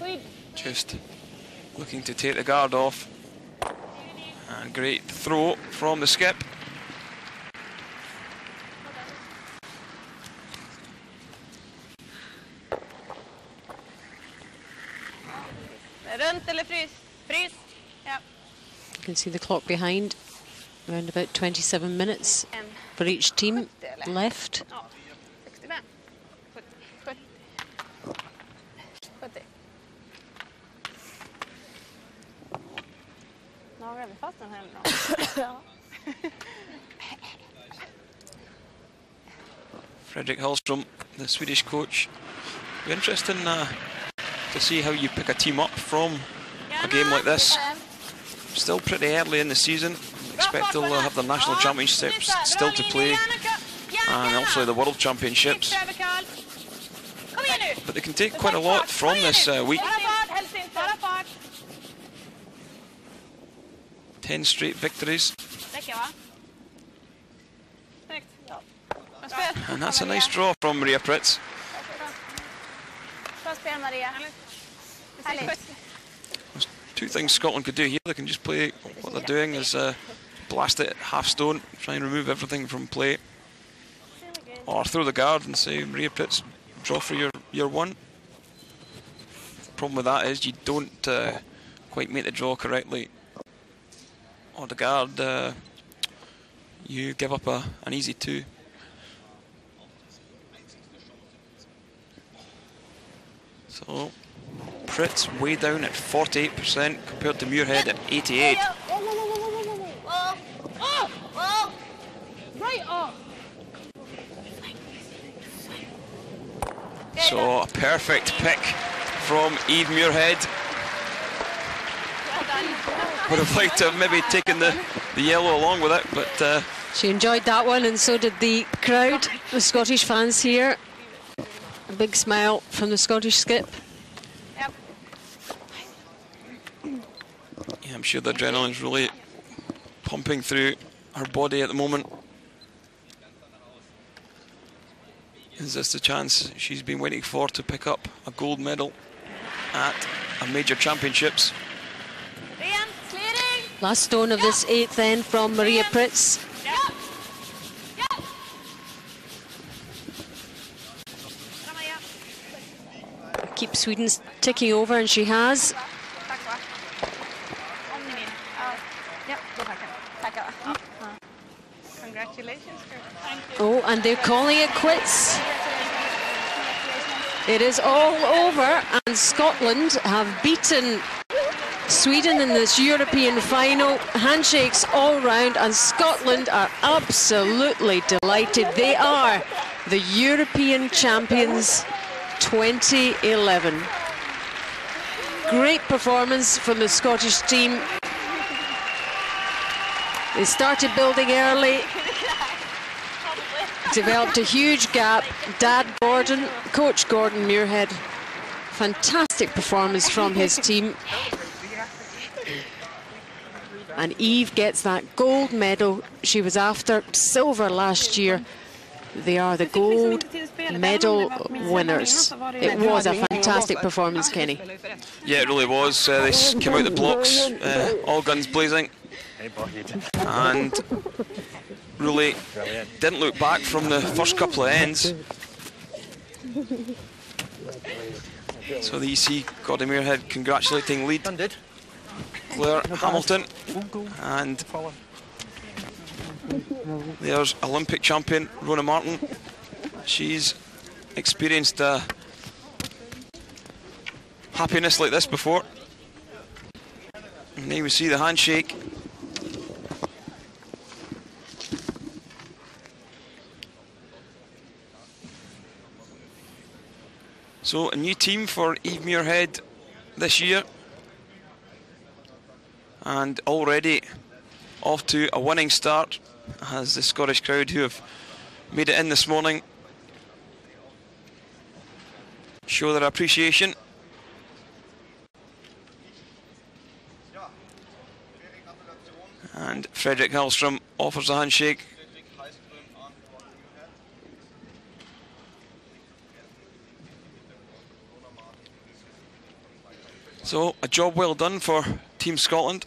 just looking to take the guard off. And great throw from the skip. Runt eller frys? Frys. Ja. You can see the clock behind. Around about 27 minutes for each team left. Ja. 65. 70. 70. Nagar vi fast den här då? Ja. Fredrik Hallström, the Swedish coach. Be interesting to see how you pick a team up from a game like this. Still pretty early in the season. Expect they'll have the national championships still to play, and also the world championships. But they can take quite a lot from this week. 10 straight victories. And that's a nice draw from Maria Pritz. There's two things Scotland could do here. They can just play what they're doing is blast it at half stone, try and remove everything from play. Or throw the guard and say, Maria Pritz, draw for your one. The problem with that is you don't quite make the draw correctly. Or the guard, you give up an easy 2. So Pritz way down at 48% compared to Muirhead at 88%. Right off. So a perfect pick from Eve Muirhead. Would have liked to have maybe taken the yellow along with it, but she enjoyed that one, and so did the crowd, the Scottish fans here. A big smile from the Scottish skip. Yeah, I'm sure the adrenaline's really pumping through her body at the moment. Is this the chance she's been waiting for to pick up a gold medal at a major championships? Last stone of this 8th then from Maria Pritz. Keep Sweden ticking over, and she has. Congratulations. Oh, and they're calling it quits. It is all over, and Scotland have beaten Sweden in this European final. Handshakes all round, and Scotland are absolutely delighted. They are the European champions 2011. Great performance from the Scottish team. They started building early, developed a huge gap. Dad Gordon, Coach Gordon Muirhead, fantastic performance from his team. And Eve gets that gold medal. She was after silver last year. They are the gold medal winners. It was a fantastic performance, Kenny. Yeah, it really was. They came out the blocks, all guns blazing, and really didn't look back from the first couple of ends. So the EC Gordon Muirhead congratulating lead Claire Hamilton, and there's Olympic champion Rona Martin. She's experienced happiness like this before. And there we see the handshake. So a new team for Eve Muirhead this year, and already off to a winning start as the Scottish crowd who have made it in this morning show their appreciation. And Fredrik Hallström offers a handshake. So a job well done for Team Scotland.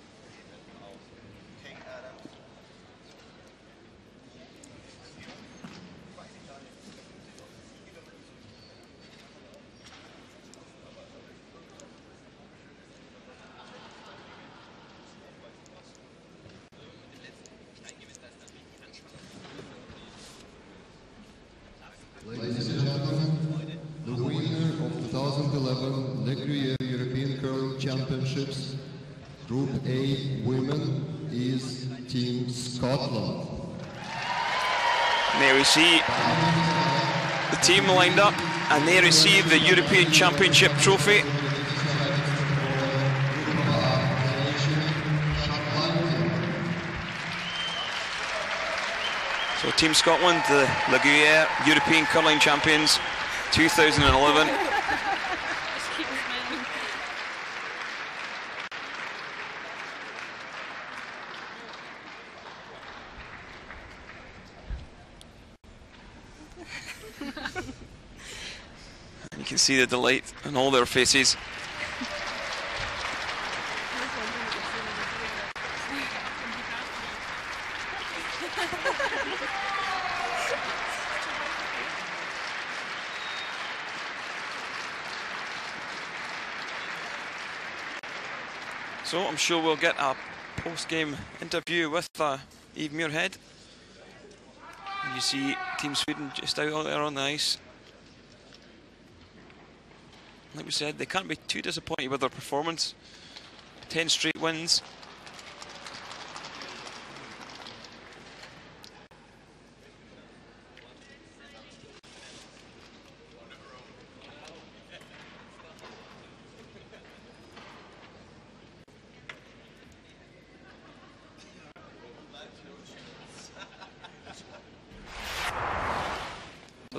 Ladies and gentlemen, the winner of 2011 Le Gruyere European Curling Championships Group A Women is Team Scotland. And there we see the team lined up, and they receive the European Championship trophy. So Team Scotland, the Le Gruyere European Curling Champions 2011. You can see the delight on all their faces. So I'm sure we'll get a post-game interview with Eve Muirhead. And you see Team Sweden just out there on the ice. Like we said, they can't be too disappointed with their performance. 10 straight wins.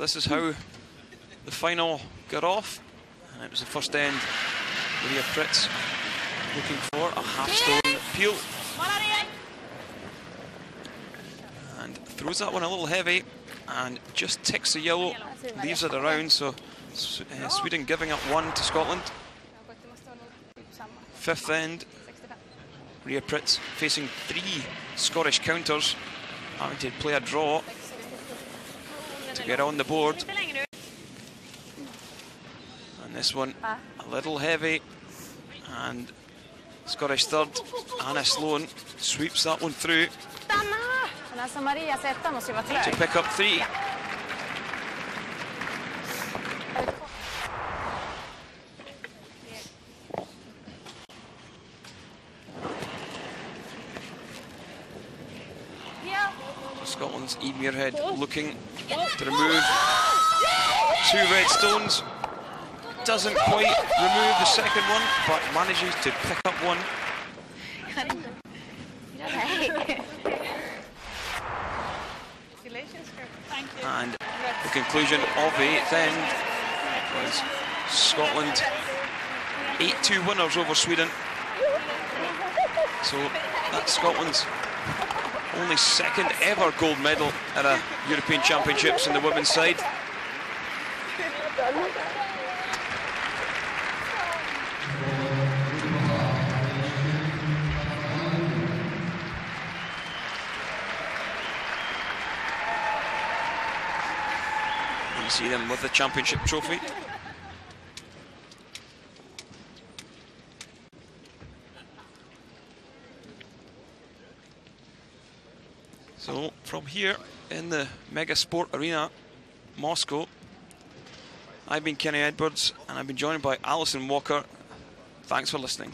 this is how the final got off. And it was the first end. Maria Fritz looking for a half-stone peel. And throws that one a little heavy and just ticks the yellow, leaves it around, so Sweden giving up 1 to Scotland. Fifth end, Maria Fritz facing 3 Scottish counters, having to play a draw to get on the board. And this one a little heavy, and Scottish third, Anna Sloan, sweeps that one through to pick up 3. So Scotland's E. Muirhead looking to remove 2 red stones. Doesn't quite remove the second one, but manages to pick up 1. And the conclusion of the 8th end was Scotland 8-2 winners over Sweden. So that's Scotland's only 2nd ever gold medal at a European Championships in the women's side. You see them with the championship trophy. So from here in the Mega Sport Arena, Moscow, I've been Kenny Edwards and I've been joined by Alison Walker. Thanks for listening.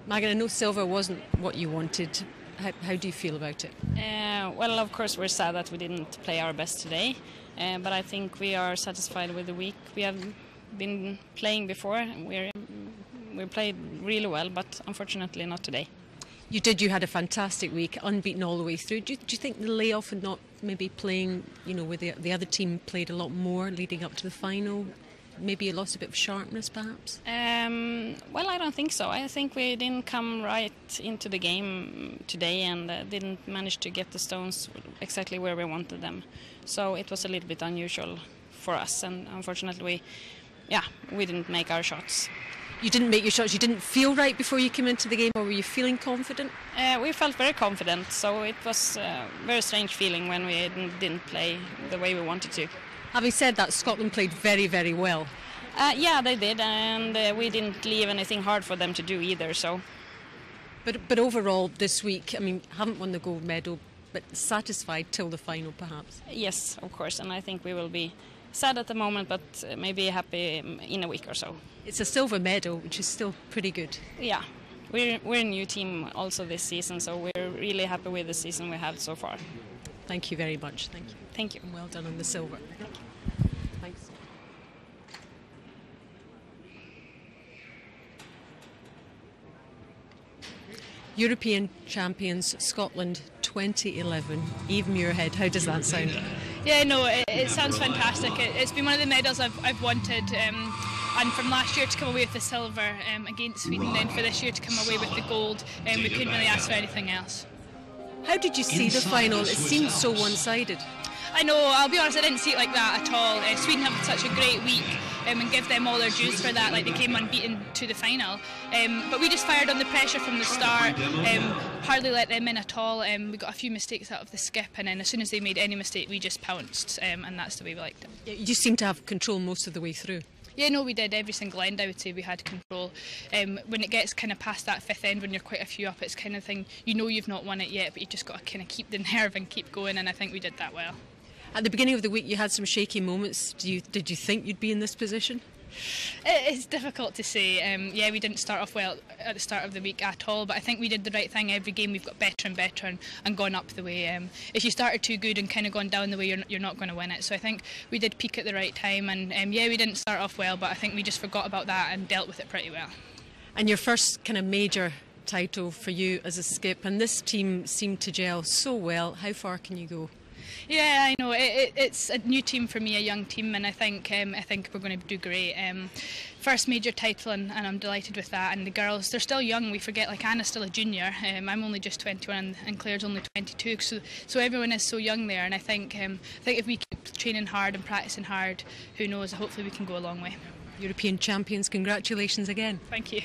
Margaret, I know silver wasn't what you wanted. How do you feel about it? Well, of course, we're sad that we didn't play our best today, but I think we are satisfied with the week we have been playing before. We played really well, but unfortunately not today. You did. You had a fantastic week, unbeaten all the way through. Do you think the layoff and not maybe playing, with the other team played a lot more leading up to the final? Maybe you lost a bit of sharpness, perhaps? Well, I don't think so. I think we didn't come right into the game today and didn't manage to get the stones exactly where we wanted them. So it was a little bit unusual for us, and unfortunately, we didn't make our shots. You didn't make your shots? You didn't feel right before you came into the game, or were you feeling confident? We felt very confident, so it was a very strange feeling when we didn't play the way we wanted to. Having said that, Scotland played very, very well. Yeah, they did, and we didn't leave anything hard for them to do either. So, but overall this week, I mean, haven't won the gold medal, but satisfied till the final, perhaps. Yes, of course, and I think we will be sad at the moment, but maybe happy in a week or so. It's a silver medal, which is still pretty good. Yeah, we're a new team also this season, so we're really happy with the season we have so far. Thank you very much. Thank you. Thank you. And well done on the silver. Thanks. European champions Scotland 2011. Eve Muirhead, how does that sound? Yeah, no, it sounds fantastic. It's been one of the medals I've wanted, and from last year to come away with the silver against Sweden, then for this year to come away with the gold, we couldn't really ask for anything else. How did you see the final? It seemed so one-sided. I know, I'll be honest, I didn't see it like that at all. Sweden have such a great week and give them all their dues for that, like they came unbeaten to the final. But we just fired on the pressure from the start, hardly let them in at all. We got a few mistakes out of the skip, and then as soon as they made any mistake, we just pounced, and that's the way we liked it. You seem to have control most of the way through. Yeah, no, we did. Every single end, I would say we had control. When it gets kind of past that fifth end, when you're quite a few up, it's kind of thing, you've not won it yet, but you just got to kind of keep the nerve and keep going, and I think we did that well. At the beginning of the week, you had some shaky moments. Did you think you'd be in this position? It's difficult to say. Yeah, we didn't start off well at the start of the week at all, but I think we did the right thing. Every game we've got better and better and gone up the way. If you started too good and kind of gone down the way, you're not going to win it. So I think we did peak at the right time, and yeah, we didn't start off well, but I think we just forgot about that and dealt with it pretty well. And your first kind of major title for you as a skip, and this team seemed to gel so well. How far can you go? Yeah, I know. It's a new team for me, a young team, and I think we're going to do great. First major title, and I'm delighted with that. And the girls, they're still young. We forget, like Anna's still a junior. I'm only just 21, and Claire's only 22. So everyone is so young there. And I think if we keep training hard and practicing hard, who knows? Hopefully we can go a long way. European champions, congratulations again. Thank you.